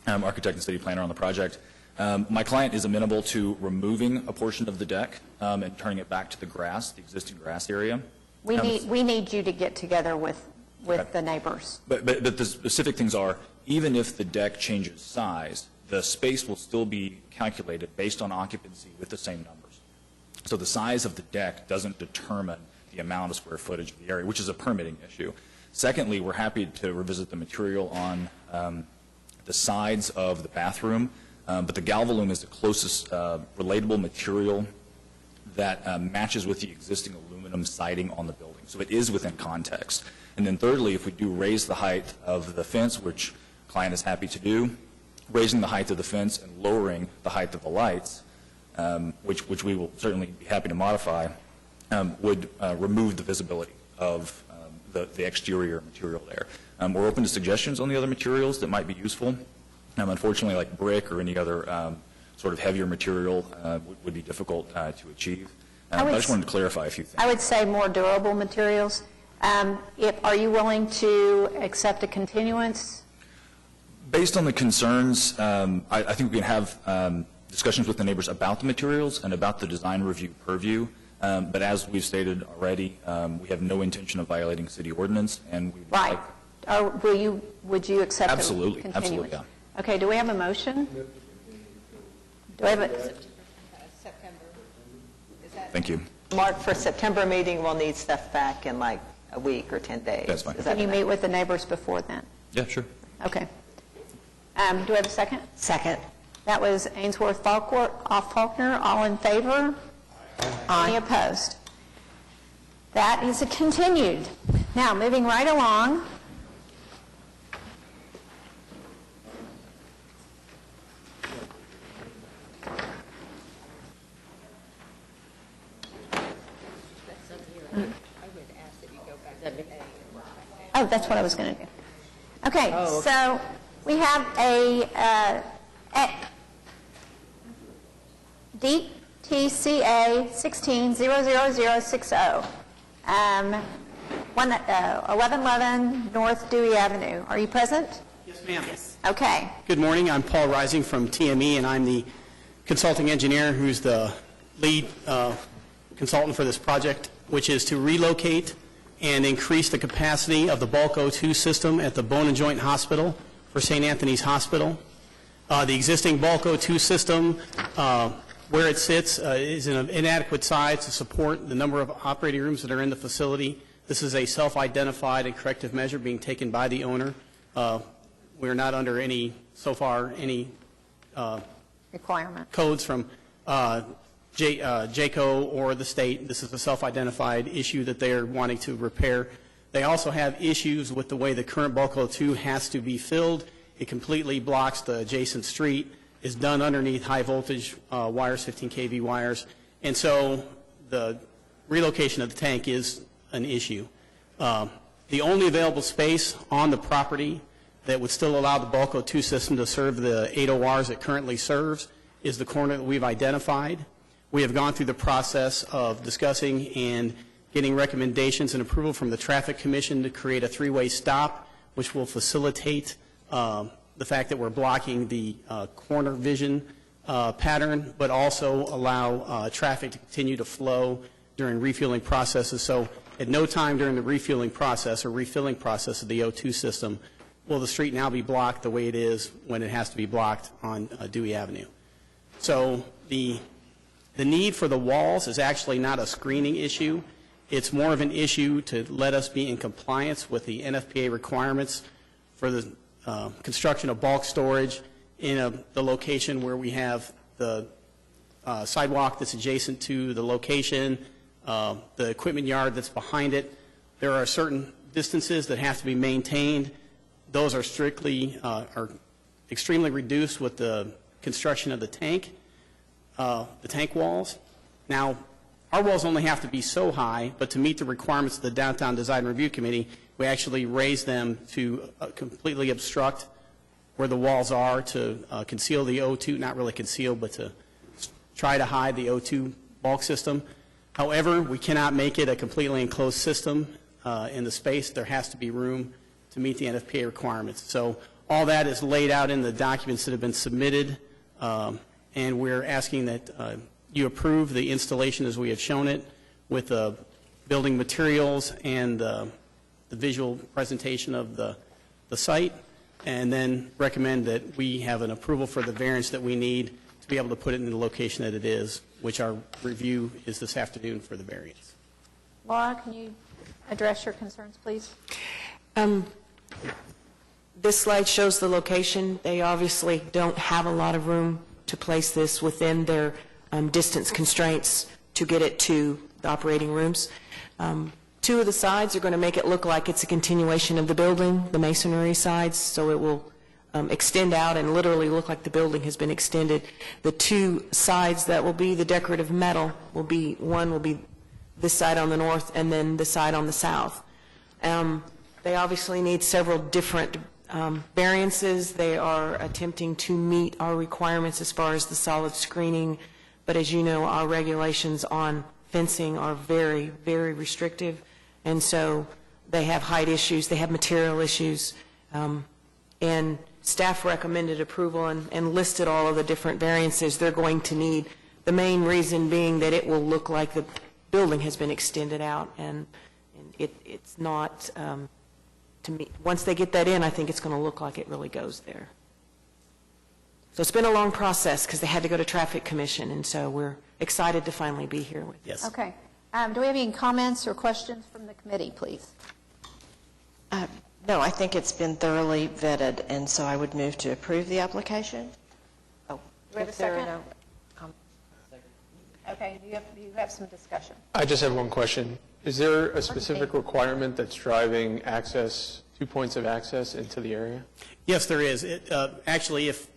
S8: architect and city planner on the project. My client is amenable to removing a portion of the deck and turning it back to the grass, the existing grass area.
S1: We need you to get together with the neighbors.
S8: But the specific things are, even if the deck changes size, the space will still be calculated based on occupancy with the same numbers. So the size of the deck doesn't determine the amount of square footage of the area, which is a permitting issue. Secondly, we're happy to revisit the material on the sides of the bathroom, but the Galvalume is the closest relatable material that matches with the existing aluminum siding on the building. So it is within context. And then thirdly, if we do raise the height of the fence, which the client is happy to do, raising the height of the fence and lowering the height of the lights, which we will certainly be happy to modify, would remove the visibility of the exterior material there. We're open to suggestions on the other materials that might be useful. Unfortunately, like brick or any other sort of heavier material would be difficult to achieve. But I just wanted to clarify a few things.
S1: I would say more durable materials. Are you willing to accept a continuance?
S8: Based on the concerns, I think we can have discussions with the neighbors about the materials and about the design review purview. But as we've stated already, we have no intention of violating city ordinance, and we would like
S1: Or would you accept a
S8: Absolutely,
S1: continuance?
S8: absolutely, yeah.
S1: Okay, do we have a motion? Do we have a,
S8: Thank you.
S4: Mark, for September meeting, we'll need stuff back in like a week or 10 days.
S8: That's fine.
S4: Is that
S1: can you
S4: enough?
S1: meet with the neighbors before then?
S8: Yeah, sure.
S1: Okay. Do we have a second?
S17: Second.
S1: That was Ainsworth Faulkner. All in favor? Any opposed? That is continued. Now, moving right along. Oh, that's what I was going to do. Okay, so we have a DTCA 16-00060, 1111 North Dewey Avenue. Are you present?
S18: Yes, ma'am. Yes.
S1: Okay.
S18: Good morning. I'm Paul Rising from TME, and I'm the consulting engineer who's the lead consultant for this project, which is to relocate and increase the capacity of the bulk O2 system at the Bone and Joint Hospital for St. Anthony's Hospital. The existing bulk O2 system, where it sits, is in an inadequate size to support the number of operating rooms that are in the facility. This is a self-identified and corrective measure being taken by the owner. We're not under any, so far, any
S1: requirement
S18: codes from JACO or the state. This is a self-identified issue that they're wanting to repair. They also have issues with the way the current bulk O2 has to be filled. It completely blocks the adjacent street. It's done underneath high voltage wires, 15 kV wires. And so the relocation of the tank is an issue. The only available space on the property that would still allow the bulk O2 system to serve the 8 ORs it currently serves is the corner that we've identified. We have gone through the process of discussing and getting recommendations and approval from the Traffic Commission to create a three-way stop, which will facilitate the fact that we're blocking the corner vision pattern, but also allow traffic to continue to flow during refueling processes. So at no time during the refueling process or refilling process of the O2 system will the street now be blocked the way it is when it has to be blocked on Dewey Avenue. So the need for the walls is actually not a screening issue. It's more of an issue to let us be in compliance with the NFPA requirements for the construction of bulk storage in the location where we have the sidewalk that's adjacent to the location, the equipment yard that's behind it. There are certain distances that have to be maintained. Those are are extremely reduced with the construction of the tank walls. Now, our walls only have to be so high, but to meet the requirements of the Downtown Design Review Committee, we actually raise them to completely obstruct where the walls are to conceal the O2, not really conceal, but to try to hide the O2 bulk system. However, we cannot make it a completely enclosed system in the space. There has to be room to meet the NFPA requirements. So all that is laid out in the documents that have been submitted, and we're asking that you approve the installation as we have shown it with the building materials and the visual presentation of the site, and then recommend that we have an approval for the variance that we need to be able to put it in the location that it is, which our review is this afternoon for the variance.
S1: Laura, can you address your concerns, please?
S10: This slide shows the location. They obviously don't have a lot of room to place this within their distance constraints to get it to the operating rooms. Two of the sides are going to make it look like it's a continuation of the building, the masonry sides, so it will extend out and literally look like the building has been extended. The two sides that will be the decorative metal will be, one will be this side on the north and then the side on the south. They obviously need several different variances. They are attempting to meet our requirements as far as the solid screening, but as you know, our regulations on fencing are very, very restrictive, and so they have height issues, they have material issues, and staff recommended approval and listed all of the different variances they're going to need, the main reason being that it will look like the building has been extended out, and it's not to me, once they get that in, I think it's going to look like it really goes there. So it's been a long process because they had to go to Traffic Commission, and so we're excited to finally be here with you.
S18: Yes.
S1: Okay. Do we have any comments or questions from the committee, please?
S5: No, I think it's been thoroughly vetted, and so I would move to approve the application. Oh,
S1: Do we have a
S5: if there are
S1: second?
S5: no-
S1: Okay, you have some discussion.
S9: I just have one question. Is there a specific requirement that's driving access, 2 points of access into the area?
S18: Yes, there is. Actually, if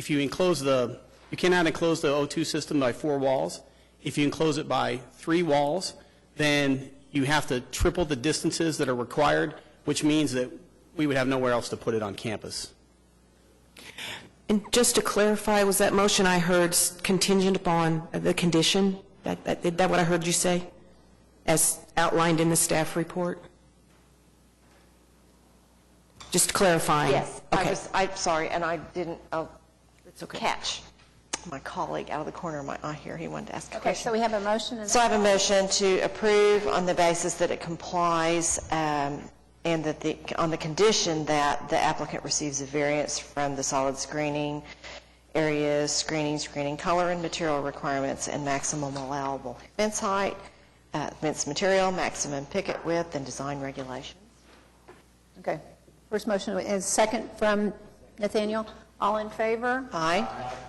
S18: you enclose you cannot enclose the O2 system by 4 walls. If you enclose it by 3 walls, then you have to triple the distances that are required, which means that we would have nowhere else to put it on campus.
S10: And just to clarify, was that motion I heard contingent upon the condition? Is that what I heard you say, as outlined in the staff report? Just clarifying.
S5: Yes,
S10: Okay.
S5: I'm sorry, and I didn't catch my colleague out of the corner of my eye here. He wanted to ask a
S1: Okay,
S5: question.
S1: so we have a motion.
S5: So I have a motion to approve on the basis that it complies and that on the condition that the applicant receives a variance from the solid screening areas, screening color and material requirements, and maximum allowable fence height, fence material, maximum picket width, and design regulations.
S1: Okay. First motion is second from Nathaniel. All in favor?
S5: Aye.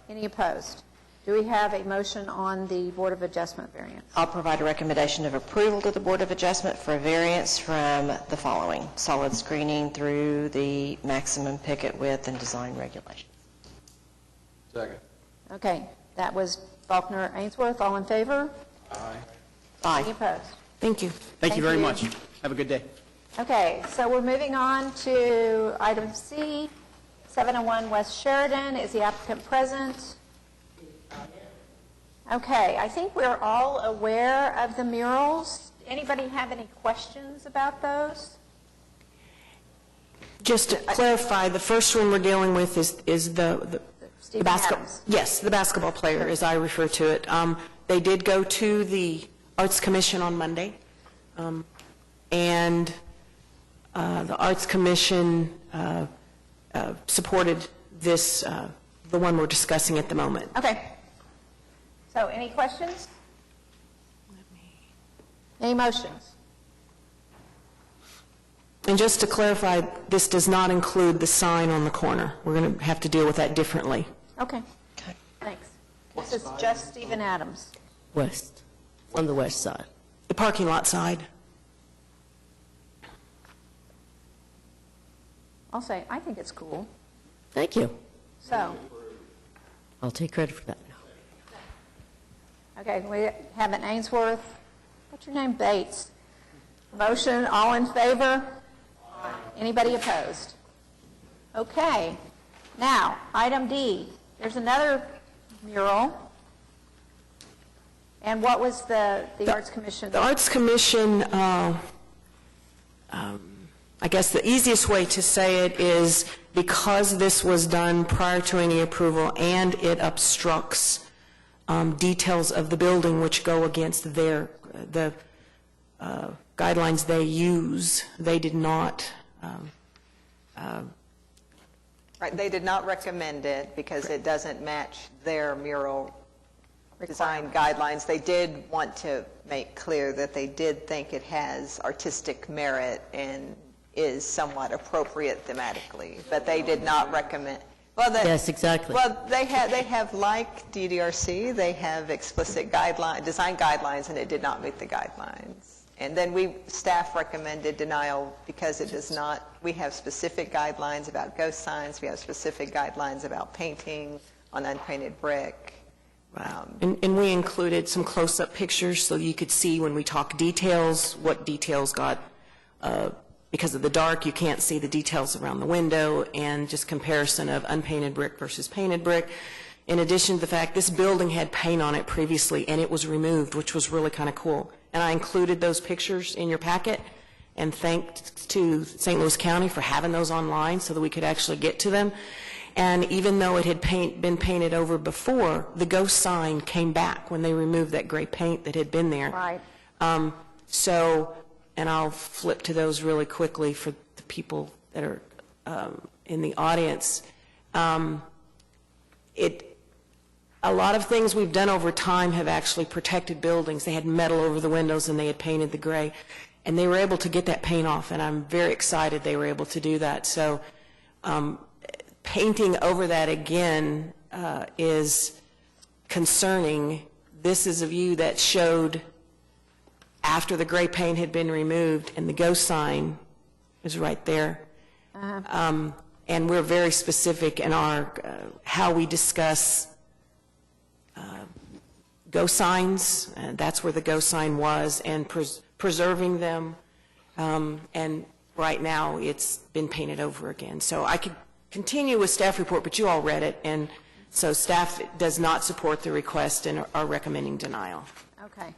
S1: Any opposed? Do we have a motion on the Board of Adjustment variance?
S5: I'll provide a recommendation of approval to the Board of Adjustment for a variance from the following: solid screening through the maximum picket width and design regulations.
S9: Second.
S1: Okay, that was Faulkner Ainsworth. All in favor?
S9: Aye.
S5: Aye.
S1: Any opposed?
S10: Thank you.
S18: Thank you very much. Have a good day.
S1: Okay, so we're moving on to item C, 701 West Sheridan. Is the applicant present? Okay, I think we're all aware of the murals. Anybody have any questions about those?
S10: Just to clarify, the first one we're dealing with is the
S1: Stephen
S10: basketball.
S1: Adams.
S10: Yes, the basketball player, as I refer to it. They did go to the Arts Commission on Monday, and the Arts Commission supported this, the one we're discussing at the moment.
S1: Okay. So any questions? Any motions?
S10: And just to clarify, this does not include the sign on the corner. We're going to have to deal with that differently.
S1: Okay. Thanks. This is just Stephen Adams.
S19: West, on the west side.
S10: The parking lot side.
S1: I'll say, I think it's cool.
S19: Thank you.
S1: So,
S19: I'll take credit for that.
S1: okay, we have an Ainsworth. What's your name? Bates. Motion, all in favor? Anybody opposed? Okay. Now, item D. There's another mural. And what was the Arts Commission?
S10: The Arts Commission, I guess the easiest way to say it is because this was done prior to any approval and it obstructs details of the building which go against the guidelines they use, they did not.
S4: Right, they did not recommend it because it doesn't match their mural design guidelines. They did want to make clear that they did think it has artistic merit and is somewhat appropriate thematically, but they did not recommend. Well,
S19: Yes, exactly.
S4: Well, they have like DDRC, they have explicit design guidelines, and it did not meet the guidelines. And then staff recommended denial because it does not. We have specific guidelines about ghost signs. We have specific guidelines about painting on unpainted brick.
S10: And we included some close-up pictures so you could see when we talk details, what details got, because of the dark, you can't see the details around the window, and just comparison of unpainted brick versus painted brick. In addition to the fact this building had paint on it previously, and it was removed, which was really kind of cool. And I included those pictures in your packet, and thanks to St. Louis County for having those online so that we could actually get to them. And even though it had been painted over before, the ghost sign came back when they removed that gray paint that had been there.
S1: Right.
S10: So and I'll flip to those really quickly for the people that are in the audience. A lot of things we've done over time have actually protected buildings. They had metal over the windows and they had painted the gray, and they were able to get that paint off, and I'm very excited they were able to do that. So painting over that again is concerning. This is a view that showed after the gray paint had been removed, and the ghost sign is right there. And we're very specific in our how we discuss ghost signs, and that's where the ghost sign was, and preserving them. And right now, it's been painted over again. So I could continue with staff report, but you all read it, and so staff does not support the request and are recommending denial.
S1: Okay.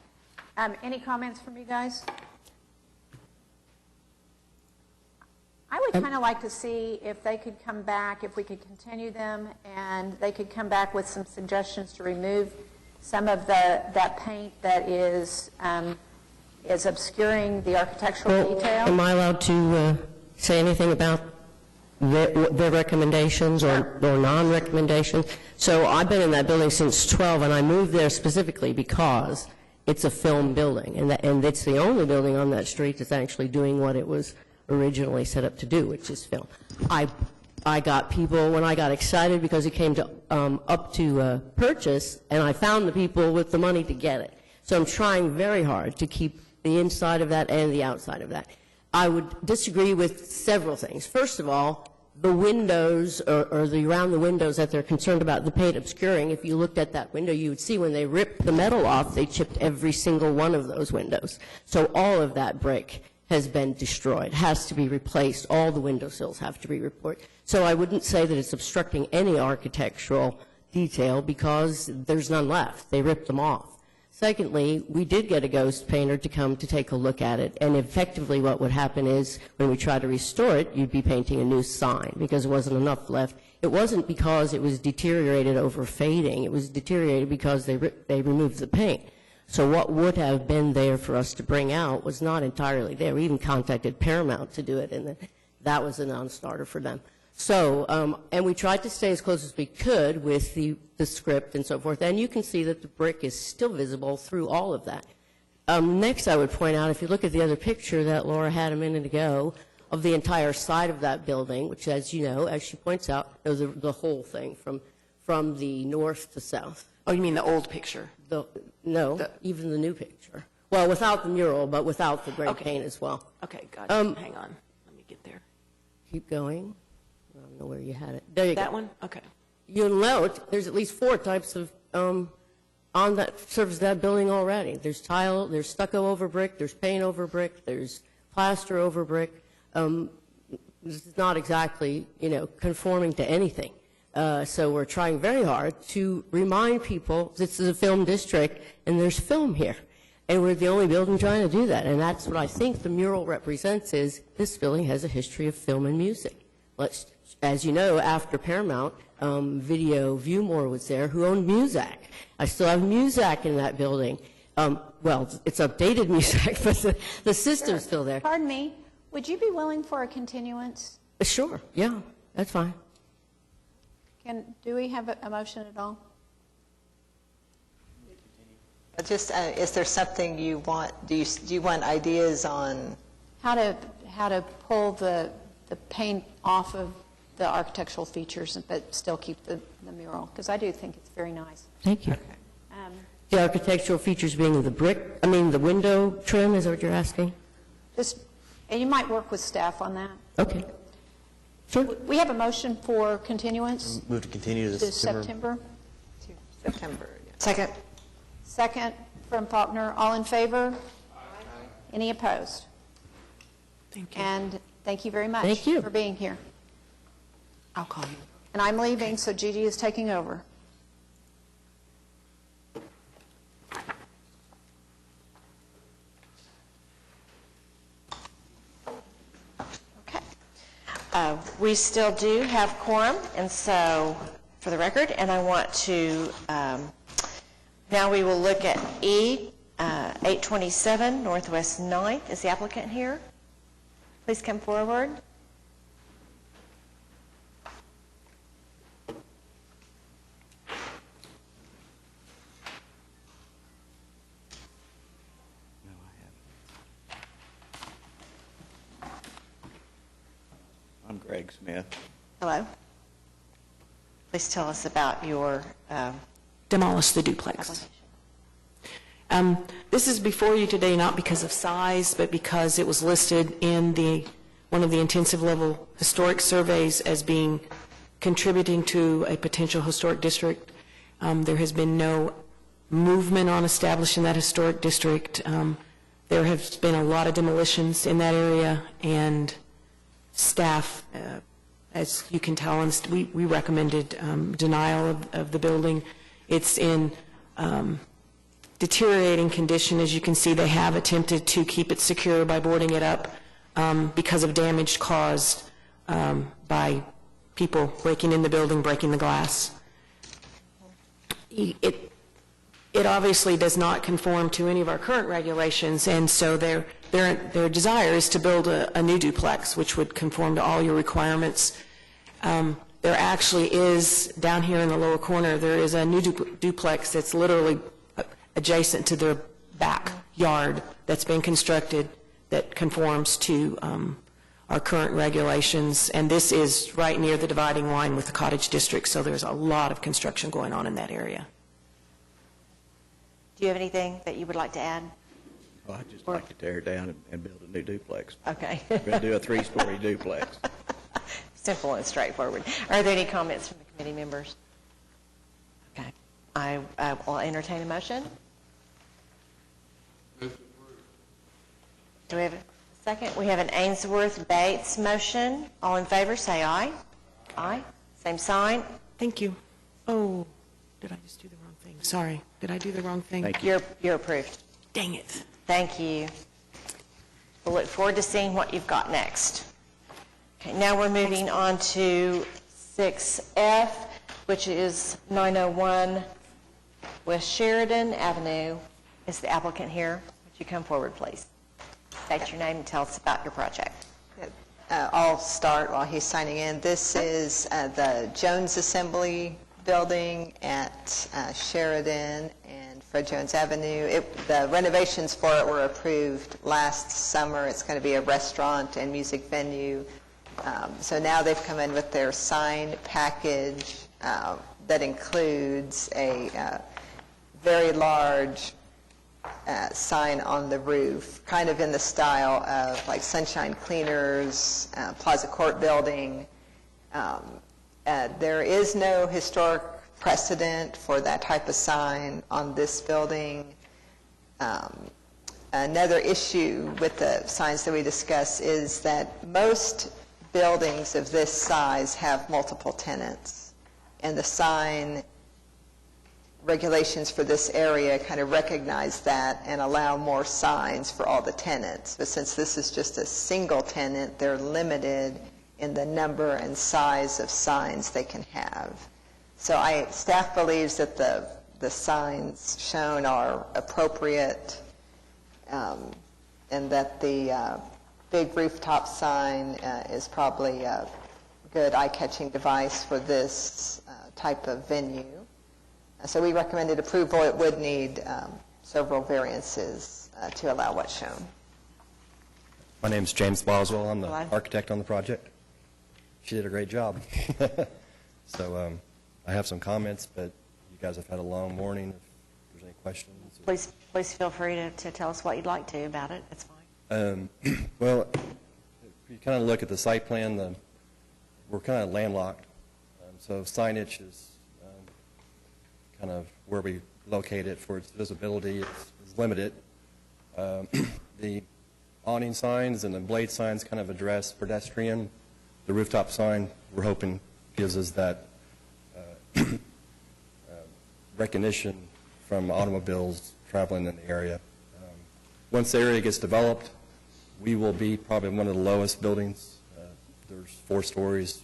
S1: Any comments from you guys? I would kind of like to see if they could come back, if we could continue them, and they could come back with some suggestions to remove some of that paint that is obscuring the architectural detail.
S19: Am I allowed to say anything about their recommendations or non-recommendations? So I've been in that building since 12, and I moved there specifically because it's a film building, and it's the only building on that street that's actually doing what it was originally set up to do, which is film. I got people, when I got excited because it came to up to purchase, and I found the people with the money to get it. So I'm trying very hard to keep the inside of that and the outside of that. I would disagree with several things. First of all, the windows or the around the windows that they're concerned about the paint obscuring, if you looked at that window, you would see when they ripped the metal off, they chipped every single one of those windows. So all of that brick has been destroyed, has to be replaced. All the windowsills have to be replaced. So I wouldn't say that it's obstructing any architectural detail because there's none left. They ripped them off. Secondly, we did get a ghost painter to come to take a look at it, and effectively what would happen is when we try to restore it, you'd be painting a new sign because there wasn't enough left. It wasn't because it was deteriorated over fading. It was deteriorated because they removed the paint. So what would have been there for us to bring out was not entirely there. We even contacted Paramount to do it, and that was a non-starter for them. So, and we tried to stay as close as we could with the script and so forth, and you can see that the brick is still visible through all of that. Next, I would point out, if you look at the other picture that Laura had a minute ago of the entire side of that building, which, as you know, as she points out, is the whole thing from the north to south.
S10: Oh, you mean the old picture?
S19: Even the new picture. Well, without the mural, but without the gray paint as well.
S10: Okay, got it. Hang on. Let me get there.
S19: Keep going. I don't know where you had it. There you go.
S10: That one? Okay.
S19: You'll note there's at least 4 types of on that surface of that building already. There's tile, there's stucco over brick, there's paint over brick, there's plaster over brick. This is not exactly, conforming to anything. So we're trying very hard to remind people this is a film district and there's film here. And we're the only building trying to do that. And that's what I think the mural represents is this building has a history of film and music. As you know, after Paramount, Video Viewmore was there, who owned Muzak. I still have Muzak in that building. Well, it's updated Muzak, but the system's still there.
S1: Pardon me, would you be willing for a continuance?
S19: Sure, yeah, that's fine.
S1: Do we have a motion at all?
S4: Just, is there something you want, do you want ideas on?
S1: How to pull the paint off of the architectural features but still keep the mural, because I do think it's very nice.
S19: Thank you. The architectural features being the window trim, is that what you're asking?
S1: And you might work with staff on that.
S19: Okay. Sure.
S1: We have a motion for continuance.
S7: Move to continue to
S1: September.
S4: September.
S1: Second. Second from Faulkner. All in favor? Aye. Any opposed?
S10: Thank you.
S1: And thank you very much
S19: Thank you.
S1: for being here.
S10: I'll call you.
S1: And I'm leaving, so Gigi is taking over.
S5: We still do have quorum, and so, for the record, and I want to, now we will look at E, 827 Northwest 9th. Is the applicant here? Please come forward.
S20: I'm Greg Smith.
S5: Hello. Please tell us about your
S10: Demolish the duplex. This is before you today not because of size, but because it was listed in one of the intensive level historic surveys as being contributing to a potential historic district. There has been no movement on establishing that historic district. There has been a lot of demolitions in that area, and staff, as you can tell, we recommended denial of the building. It's in deteriorating condition. As you can see, they have attempted to keep it secure by boarding it up because of damage caused by people breaking in the building, breaking the glass. It obviously does not conform to any of our current regulations, and so their desire is to build a new duplex, which would conform to all your requirements. There actually is, down here in the lower corner, there is a new duplex that's literally adjacent to their backyard that's been constructed that conforms to our current regulations, and this is right near the dividing line with the cottage district, so there's a lot of construction going on in that area.
S5: Do you have anything that you would like to add?
S20: Well, I'd just like to tear it down and build a new duplex.
S5: Okay.
S20: We're going to do a 3-story duplex.
S5: Simple and straightforward. Are there any comments from the committee members? Okay. I will entertain a motion. Do we have a second? We have an Ainsworth-Bates motion. All in favor, say aye. Aye. Same sign.
S10: Thank you. Oh, did I just do the wrong thing? Sorry. Did I do the wrong thing?
S20: Thank you.
S5: You're approved.
S10: Dang it.
S5: Thank you. We'll look forward to seeing what you've got next. Okay, now we're moving on to 6F, which is 901 West Sheridan Avenue. Is the applicant here? Would you come forward, please? State your name and tell us about your project.
S4: I'll start while he's signing in. This is the Jones Assembly Building at Sheridan and Fred Jones Avenue. The renovations for it were approved last summer. It's going to be a restaurant and music venue. So now they've come in with their sign package that includes a very large sign on the roof, kind of in the style of like Sunshine Cleaners, Plaza Court Building. There is no historic precedent for that type of sign on this building. Another issue with the signs that we discuss is that most buildings of this size have multiple tenants, and the sign regulations for this area kind of recognize that and allow more signs for all the tenants. But since this is just a single tenant, they're limited in the number and size of signs they can have. So staff believes that the signs shown are appropriate, and that the big rooftop sign is probably a good eye-catching device for this type of venue. So we recommended approval. It would need several variances to allow what's shown.
S21: My name is James Boswell. I'm the architect on the project. She did a great job. So I have some comments, but you guys have had a long morning. If there's any questions.
S5: Please feel free to tell us what you'd like to about it. It's fine.
S21: Well, if you kind of look at the site plan, we're kind of landlocked. So signage is kind of where we locate it for its visibility. It's limited. The awning signs and the blade signs kind of address pedestrian. The rooftop sign, we're hoping, gives us that recognition from automobiles traveling in the area. Once the area gets developed, we will be probably one of the lowest buildings. There's 4 stories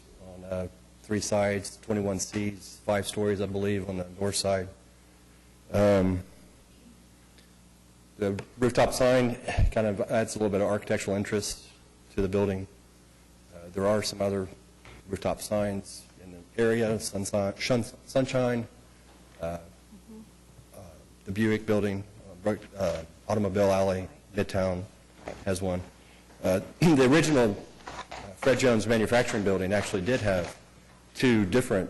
S21: on 3 sides, 21 Cs, 5 stories, I believe, on the north side. The rooftop sign kind of adds a little bit of architectural interest to the building. There are some other rooftop signs in the area, Sunshine, the Buick building, Automobile Alley, Midtown has one. The original Fred Jones Manufacturing Building actually did have 2 different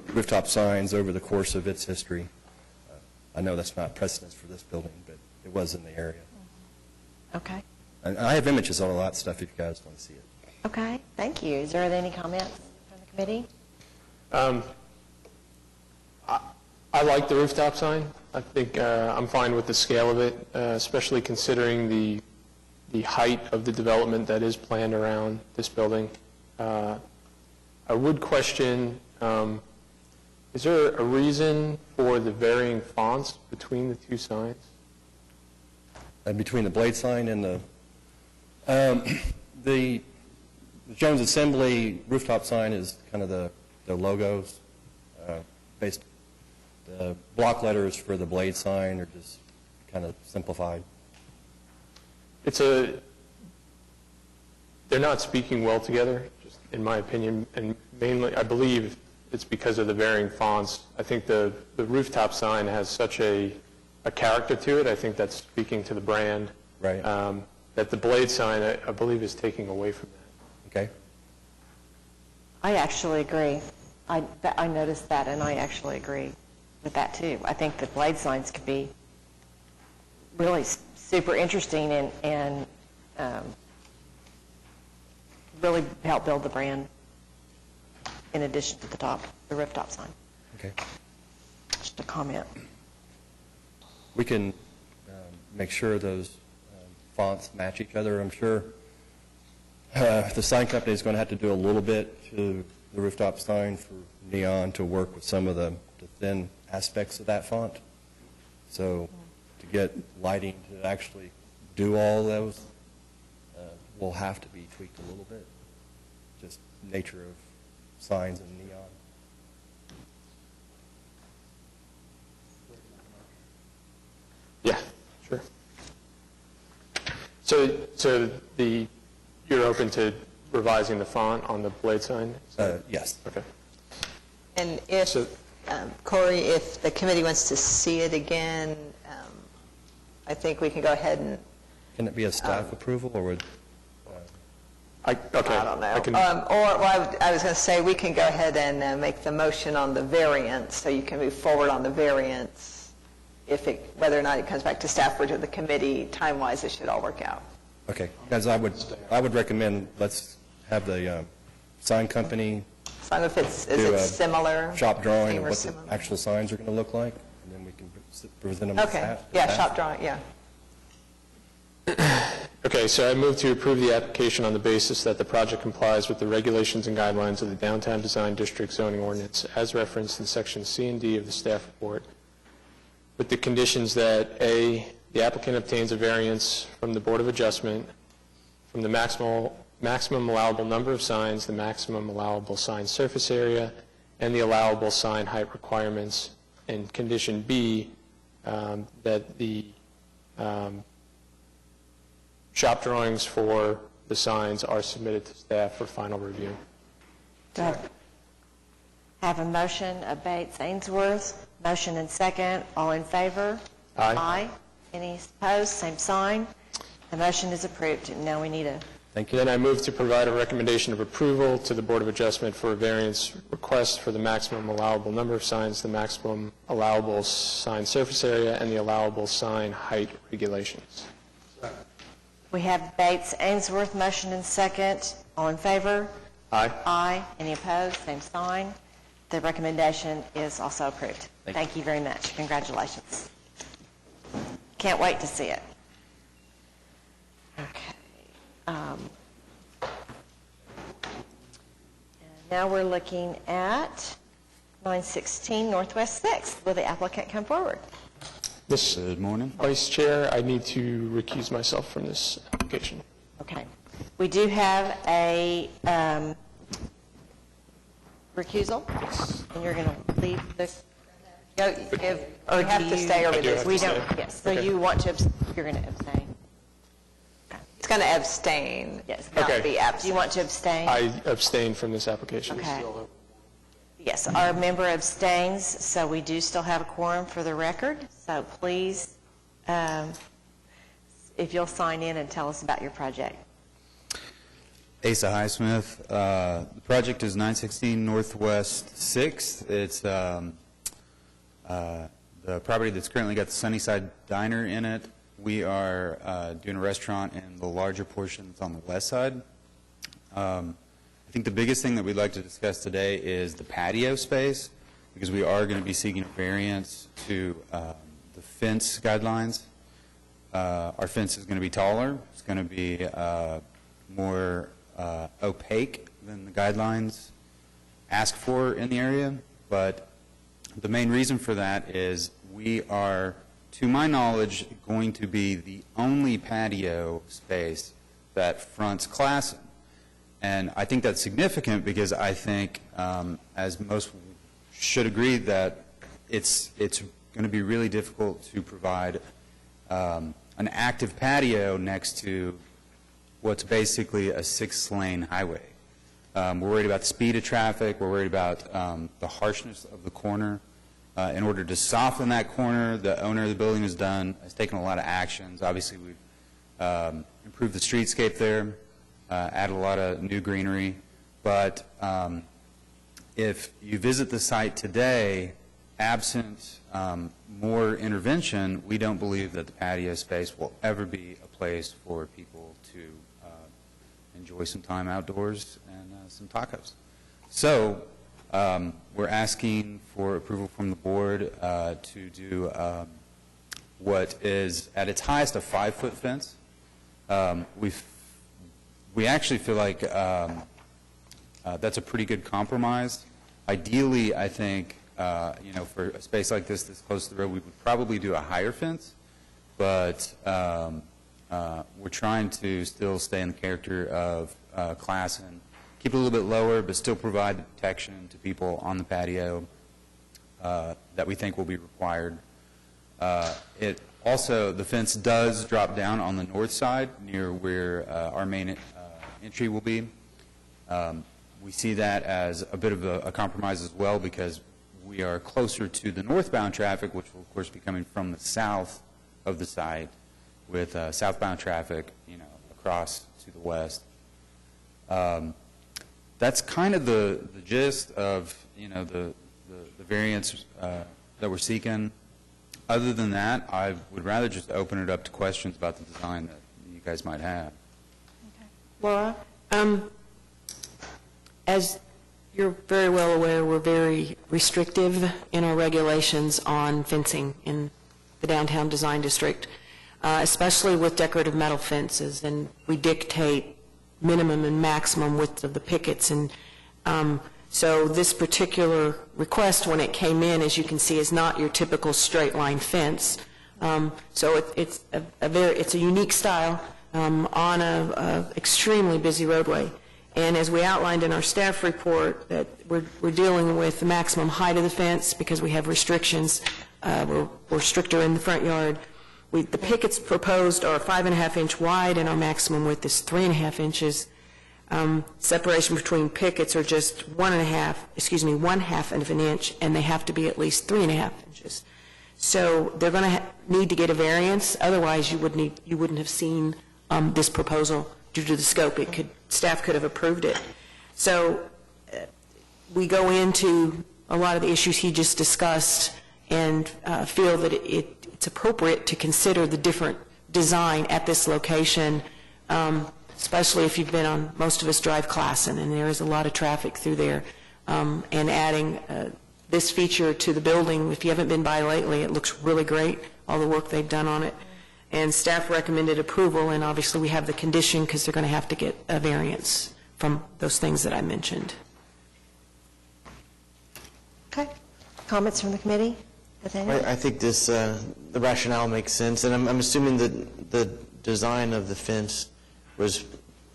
S21: rooftop signs over the course of its history. I know that's not precedence for this building, but it was in the area.
S5: Okay.
S21: And I have images on a lot of stuff if you guys want to see it.
S5: Okay, thank you. Is there any comments from the committee?
S9: I like the rooftop sign. I think I'm fine with the scale of it, especially considering the height of the development that is planned around this building. I would question, is there a reason for the varying fonts between the 2 signs?
S21: Between the blade sign and the Jones Assembly rooftop sign is kind of the logos. The block letters for the blade sign are just kind of simplified.
S9: They're not speaking well together, just in my opinion, and mainly, I believe it's because of the varying fonts. I think the rooftop sign has such a character to it. I think that's speaking to the brand.
S21: Right.
S9: That the blade sign, I believe, is taking away from that.
S21: Okay.
S5: I actually agree. I noticed that, and I actually agree with that, too. I think the blade signs could be really super interesting and really help build the brand in addition to the rooftop sign.
S21: Okay.
S5: Just a comment.
S21: We can make sure those fonts match each other. I'm sure the sign company is going to have to do a little bit to the rooftop sign for neon to work with some of the thin aspects of that font. So to get lighting to actually do all those will have to be tweaked a little bit. Just nature of signs and neon.
S9: Yeah, sure. So you're open to revising the font on the blade sign?
S21: Yes.
S9: Okay.
S4: And if, Corey, if the committee wants to see it again, I think we can go ahead and...
S21: Can it be a staff approval, or would...
S9: Okay.
S4: I don't know. I was going to say, we can go ahead and make the motion on the variance, so you can move forward on the variance. Whether or not it comes back to staff or to the committee, time-wise, it should all work out.
S21: Okay, because I would recommend let's have the sign company
S4: As long as is it similar?
S21: shop drawing of
S4: Same or
S21: what
S4: similar?
S21: the actual signs are going to look like, and then we can present them to
S4: Okay,
S21: staff.
S4: yeah, shop drawing, yeah.
S9: Okay, so I move to approve the application on the basis that the project complies with the regulations and guidelines of the Downtown Design District zoning ordinance as referenced in section C and D of the staff report, with the conditions that A, the applicant obtains a variance from the Board of Adjustment from the maximum allowable number of signs, the maximum allowable sign surface area, and the allowable sign height requirements. And condition B, that the shop drawings for the signs are submitted to staff for final review.
S5: Do I have a motion of Bates Ainsworth? Motion and second. All in favor?
S9: Aye.
S5: Aye. Any opposed? Same sign. The motion is approved. And now we need a...
S9: Thank you. Then I move to provide a recommendation of approval to the Board of Adjustment for a variance request for the maximum allowable number of signs, the maximum allowable sign surface area, and the allowable sign height regulations.
S5: We have Bates Ainsworth, motion and second. All in favor?
S9: Aye.
S5: Aye. Any opposed? Same sign. The recommendation is also approved. Thank you very much. Congratulations. Can't wait to see it. Okay. And now we're looking at 916 Northwest 6th. Will the applicant come forward?
S8: Good morning.
S9: Vice Chair, I need to recuse myself from this application.
S5: Okay. We do have a recusal, and you're going to leave the...
S4: You have to stay or release.
S5: We don't, yes. So you want to, you're going to abstain?
S4: It's going to abstain,
S5: Yes.
S4: not
S9: Okay.
S4: be absent.
S5: Do you want to abstain?
S9: I abstain from this application.
S5: Okay. Yes, our member abstains, so we do still have a quorum for the record. So please, if you'll sign in and tell us about your project.
S2: Asa Highsmith. The project is 916 Northwest 6th. It's the property that's currently got the Sunnyside Diner in it. We are doing a restaurant in the larger portion that's on the west side. I think the biggest thing that we'd like to discuss today is the patio space, because we are going to be seeking a variance to the fence guidelines. Our fence is going to be taller. It's going to be more opaque than the guidelines ask for in the area. But the main reason for that is we are, to my knowledge, going to be the only patio space that fronts Classen. And I think that's significant because I think, as most should agree, that it's going to be really difficult to provide an active patio next to what's basically a 6-lane highway. We're worried about the speed of traffic. We're worried about the harshness of the corner. In order to soften that corner, the owner of the building has taken a lot of actions. Obviously, we've improved the streetscape there, added a lot of new greenery. But if you visit the site today, absent more intervention, we don't believe that the patio space will ever be a place for people to enjoy some time outdoors and some tacos. So we're asking for approval from the board to do what is at its highest a 5-foot fence. We actually feel like that's a pretty good compromise. Ideally, I think, for a space like this that's close to the road, we would probably do a higher fence, but we're trying to still stay in the character of Classen, keep it a little bit lower, but still provide the protection to people on the patio that we think will be required. The fence does drop down on the north side near where our main entry will be. We see that as a bit of a compromise as well, because we are closer to the northbound traffic, which will, of course, be coming from the south of the site, with southbound traffic, across to the west. That's kind of the gist of, the variance that we're seeking. Other than that, I would rather just open it up to questions about the design that you guys might have.
S10: Laura, as you're very well aware, we're very restrictive in our regulations on fencing in the downtown design district, especially with decorative metal fences, and we dictate minimum and maximum width of the pickets. And so this particular request, when it came in, as you can see, is not your typical straight line fence. So it's a unique style on a extremely busy roadway. And as we outlined in our staff report, that we're dealing with the maximum height of the fence because we have restrictions. We're stricter in the front yard. The pickets proposed are 5.5 inch wide, and our maximum width is 3.5 inches. Separation between pickets are just 1/2 of an inch, and they have to be at least 3.5 inches. So they're going to need to get a variance. Otherwise, you wouldn't have seen this proposal due to the scope. Staff could have approved it. So we go into a lot of the issues he just discussed and feel that it's appropriate to consider the different design at this location, especially if you've been on, most of us drive Classen, and there is a lot of traffic through there. And adding this feature to the building, if you haven't been by lately, it looks really great, all the work they've done on it. And staff recommended approval, and obviously we have the condition because they're going to have to get a variance from those things that I mentioned.
S5: Okay. Comments from the committee? Nathaniel?
S7: I think the rationale makes sense, and I'm assuming that the design of the fence was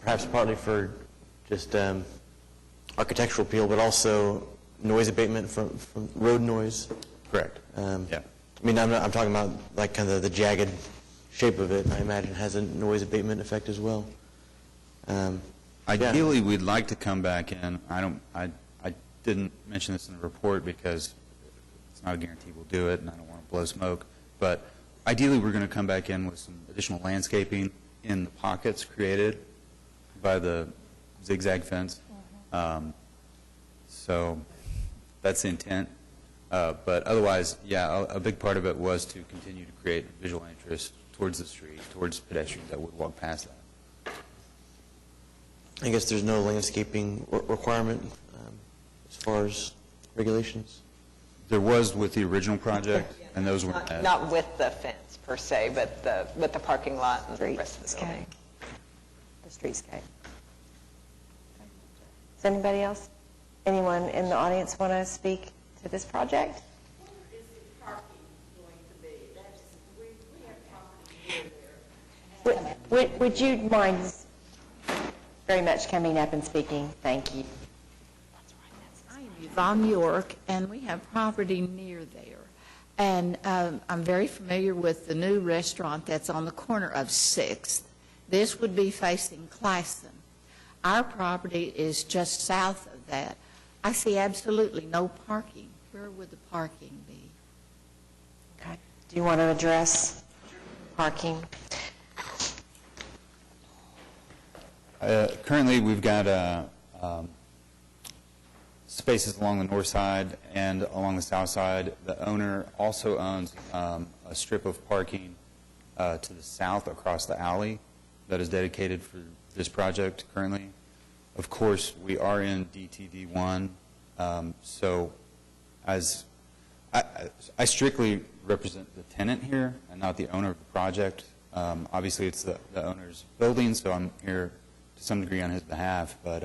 S7: perhaps partly for just architectural appeal, but also noise abatement from road noise.
S2: Correct.
S7: Yeah. I mean, I'm talking about like kind of the jagged shape of it. I imagine has a noise abatement effect as well.
S2: Ideally, we'd like to come back in. I didn't mention this in the report because it's not a guarantee we'll do it, and I don't want to blow smoke. But ideally, we're going to come back in with some additional landscaping in the pockets created by the zigzag fence. So that's the intent. But otherwise, yeah, a big part of it was to continue to create visual interest towards the street, towards pedestrians that would walk past that.
S7: I guess there's no landscaping requirement as far as regulations?
S2: There was with the original project, and those weren't met.
S4: Not with the fence per se, but with the parking lot and the rest of the building.
S5: The streetscape. Does anybody else, anyone in the audience want to speak to this project? Would you mind very much coming up and speaking? Thank you.
S6: I am Yvonne York, and we have property near there. And I'm very familiar with the new restaurant that's on the corner of 6th. This would be facing Classen. Our property is just south of that. I see absolutely no parking. Where would the parking be?
S5: Okay. Do you want to address parking?
S2: Currently, we've got spaces along the north side and along the south side. The owner also owns a strip of parking to the south across the alley that is dedicated for this project currently. Of course, we are in DTD1, so as I strictly represent the tenant here and not the owner of the project. Obviously, it's the owner's building, so I'm here to some degree on his behalf, but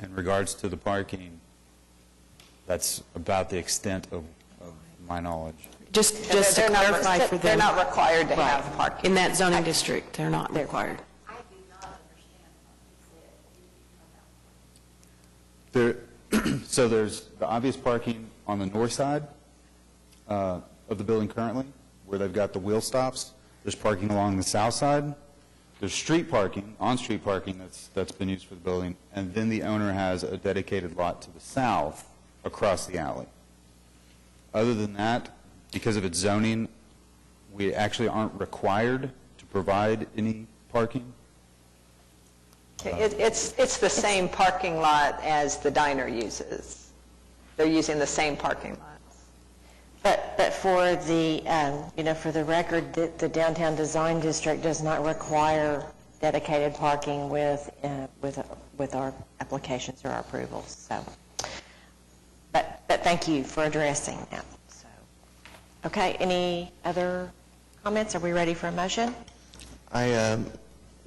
S2: in regards to the parking, that's about the extent of my knowledge.
S10: Just to clarify for them.
S4: They're not required to have parking.
S10: In that zoning district, they're not required.
S2: So there's the obvious parking on the north side of the building currently, where they've got the wheel stops. There's parking along the south side. There's street parking, on-street parking that's been used for the building, and then the owner has a dedicated lot to the south across the alley. Other than that, because of its zoning, we actually aren't required to provide any parking.
S4: It's the same parking lot as the diner uses. They're using the same parking lot.
S5: But for the, for the record, the downtown design district does not require dedicated parking with our applications or our approvals. So, but thank you for addressing that. So, okay. Any other comments? Are we ready for a motion?
S7: I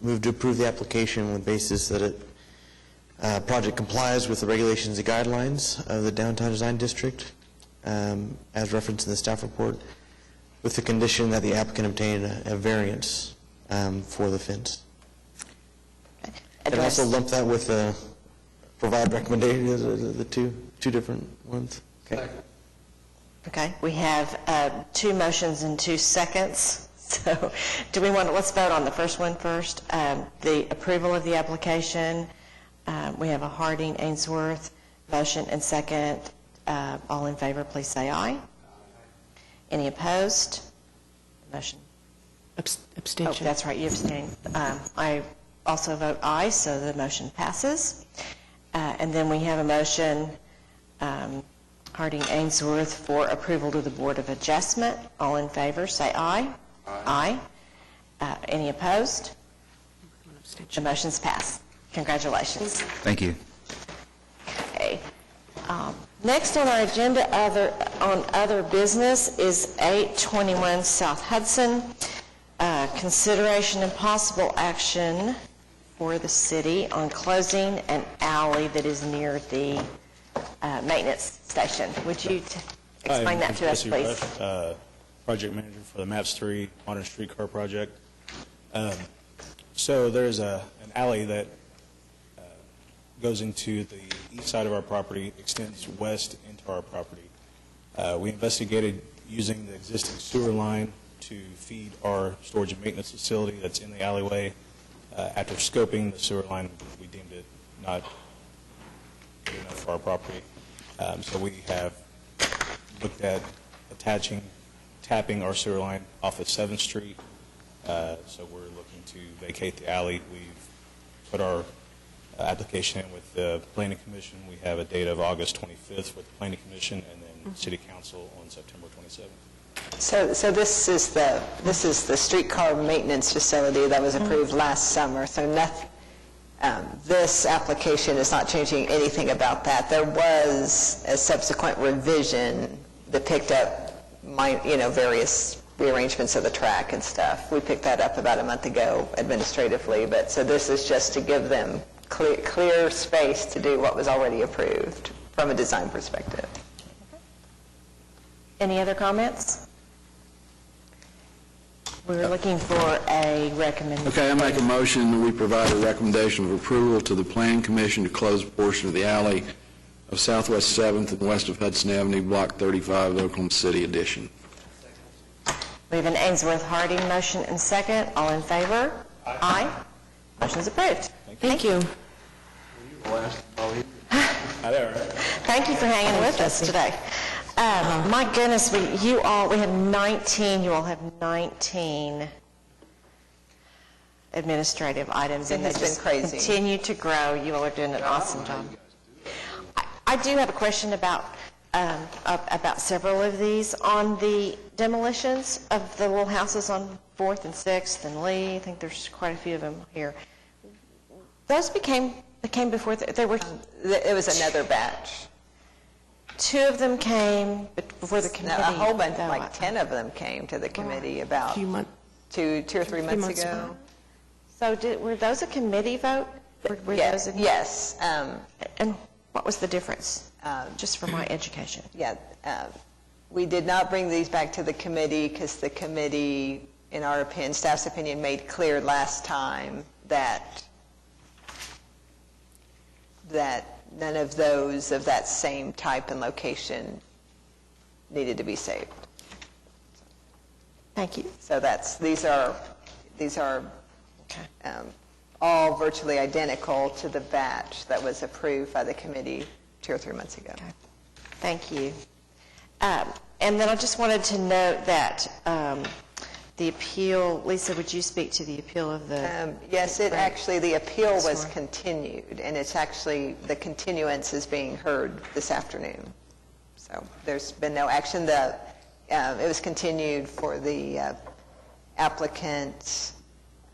S7: move to approve the application on the basis that it project complies with the regulations and guidelines of the downtown design district. As referenced in the staff report, with the condition that the applicant obtain a variance for the fence.
S5: Okay.
S7: And also lump that with provide recommendations, the two different ones. Okay.
S5: Okay. We have 2 motions in 2 seconds. So do we want to, let's vote on the first one first. The approval of the application. We have a Harding Ainsworth motion and second. All in favor, please say aye. Any opposed? Motion.
S10: Abstention.
S5: Oh, that's right, you abstain. I also vote aye, so the motion passes. And then we have a motion, Harding Ainsworth, for approval to the Board of Adjustment. All in favor, say aye. Aye. Any opposed? The motion's passed. Congratulations.
S2: Thank you.
S5: Okay. Next on our agenda on other business is 821 South Hudson. Consideration and possible action for the city on closing an alley that is near the maintenance station. Would you explain that to us, please?
S22: Project manager for the MAPS 3 Modern Streetcar Project. So there's an alley that goes into the east side of our property, extends west into our property. We investigated using the existing sewer line to feed our storage and maintenance facility that's in the alleyway. After scoping the sewer line, we deemed it not good enough for our property. So we have looked at tapping our sewer line off of 7th Street. So we're looking to vacate the alley. We've put our application in with the Planning Commission. We have a date of August 25th with the Planning Commission, and then City Council on September 27th.
S4: So this is the streetcar maintenance facility that was approved last summer. So this application is not changing anything about that. There was a subsequent revision that picked up various rearrangements of the track and stuff. We picked that up about a month ago administratively, but so this is just to give them clear space to do what was already approved from a design perspective.
S5: Any other comments? We're looking for a recommendation.
S16: Okay, I make a motion that we provide a recommendation of approval to the Planning Commission to close a portion of the alley of Southwest 7th and west of Hudson Avenue, Block 35, Oklahoma City Edition.
S5: We have an Ainsworth Harding motion and second. All in favor? Aye. Motion is approved.
S10: Thank you.
S5: Thank you for hanging with us today. My goodness, we have 19, you all have 19 administrative items.
S4: It has been crazy.
S5: Continue to grow. You all are doing an awesome job. I do have a question about several of these. On the demolitions of the little houses on 4th and 6th and Lee, I think there's quite a few of them here. Those came before, there were...
S4: It was another batch.
S5: 2 of them came before the committee.
S4: No, a whole bunch, like 10 of them came to the committee about 2 or 3 months ago.
S5: So were those a committee vote?
S4: Yes.
S5: And what was the difference? Just for my education.
S4: Yeah. We did not bring these back to the committee because the committee, in our opinion, staff's opinion, made clear last time that none of those of that same type and location needed to be saved.
S5: Thank you.
S4: So these are all virtually identical to the batch that was approved by the committee 2 or 3 months ago.
S5: Okay. Thank you. And then I just wanted to note that the appeal, Lisa, would you speak to the appeal of the...
S4: Yes, the appeal was continued, and it's actually, the continuance is being heard this afternoon. So there's been no action. It was continued for the applicant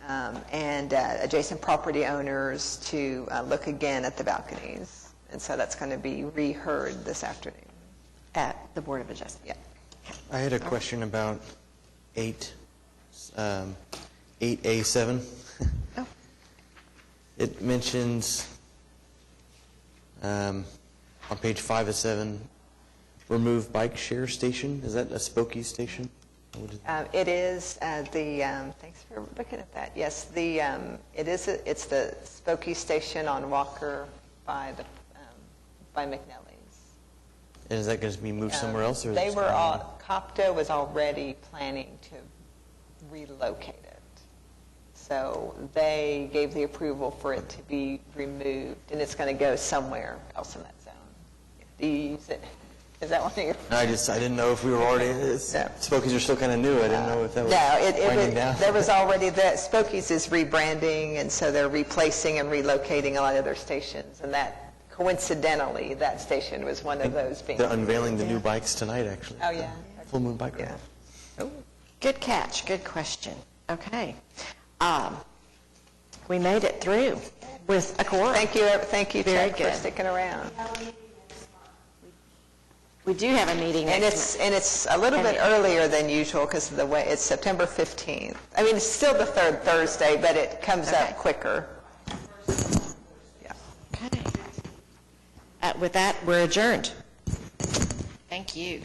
S4: and adjacent property owners to look again at the balconies. And so that's going to be reheard this afternoon.
S5: At the Board of Adjustment.
S4: Yeah.
S7: I had a question about 8A7.
S5: Oh.
S7: It mentions on page 5 of 7, remove bike share station. Is that a Spokey station?
S4: It is thanks for looking at that. Yes, it's the Spokey station on Walker by McNelly's.
S7: And is that going to be moved somewhere else? Or
S4: COPTA was already planning to relocate it. So they gave the approval for it to be removed, and it's going to go somewhere else in that zone. Do you use it? Is that one of your...
S7: I didn't know if we were already... Spokies are still kind of new. I didn't know if that was winding down.
S4: There was already... Spokies is rebranding, and so they're replacing and relocating a lot of their stations, and that... Coincidentally, that station was one of those being...
S7: They're unveiling the new bikes tonight, actually.
S4: Oh, yeah.
S7: Full moon bike ride.
S4: Oh.
S5: Good catch. Good question. Okay. We made it through with a quorum.
S4: Thank you,
S5: Very
S4: Chuck,
S5: good.
S4: for sticking around.
S5: We do have a meeting next
S4: And it's a little bit earlier than usual because of the way it's September 15th. I mean, it's still the third Thursday, but it comes up quicker.
S5: Okay. With that, we're adjourned. Thank you.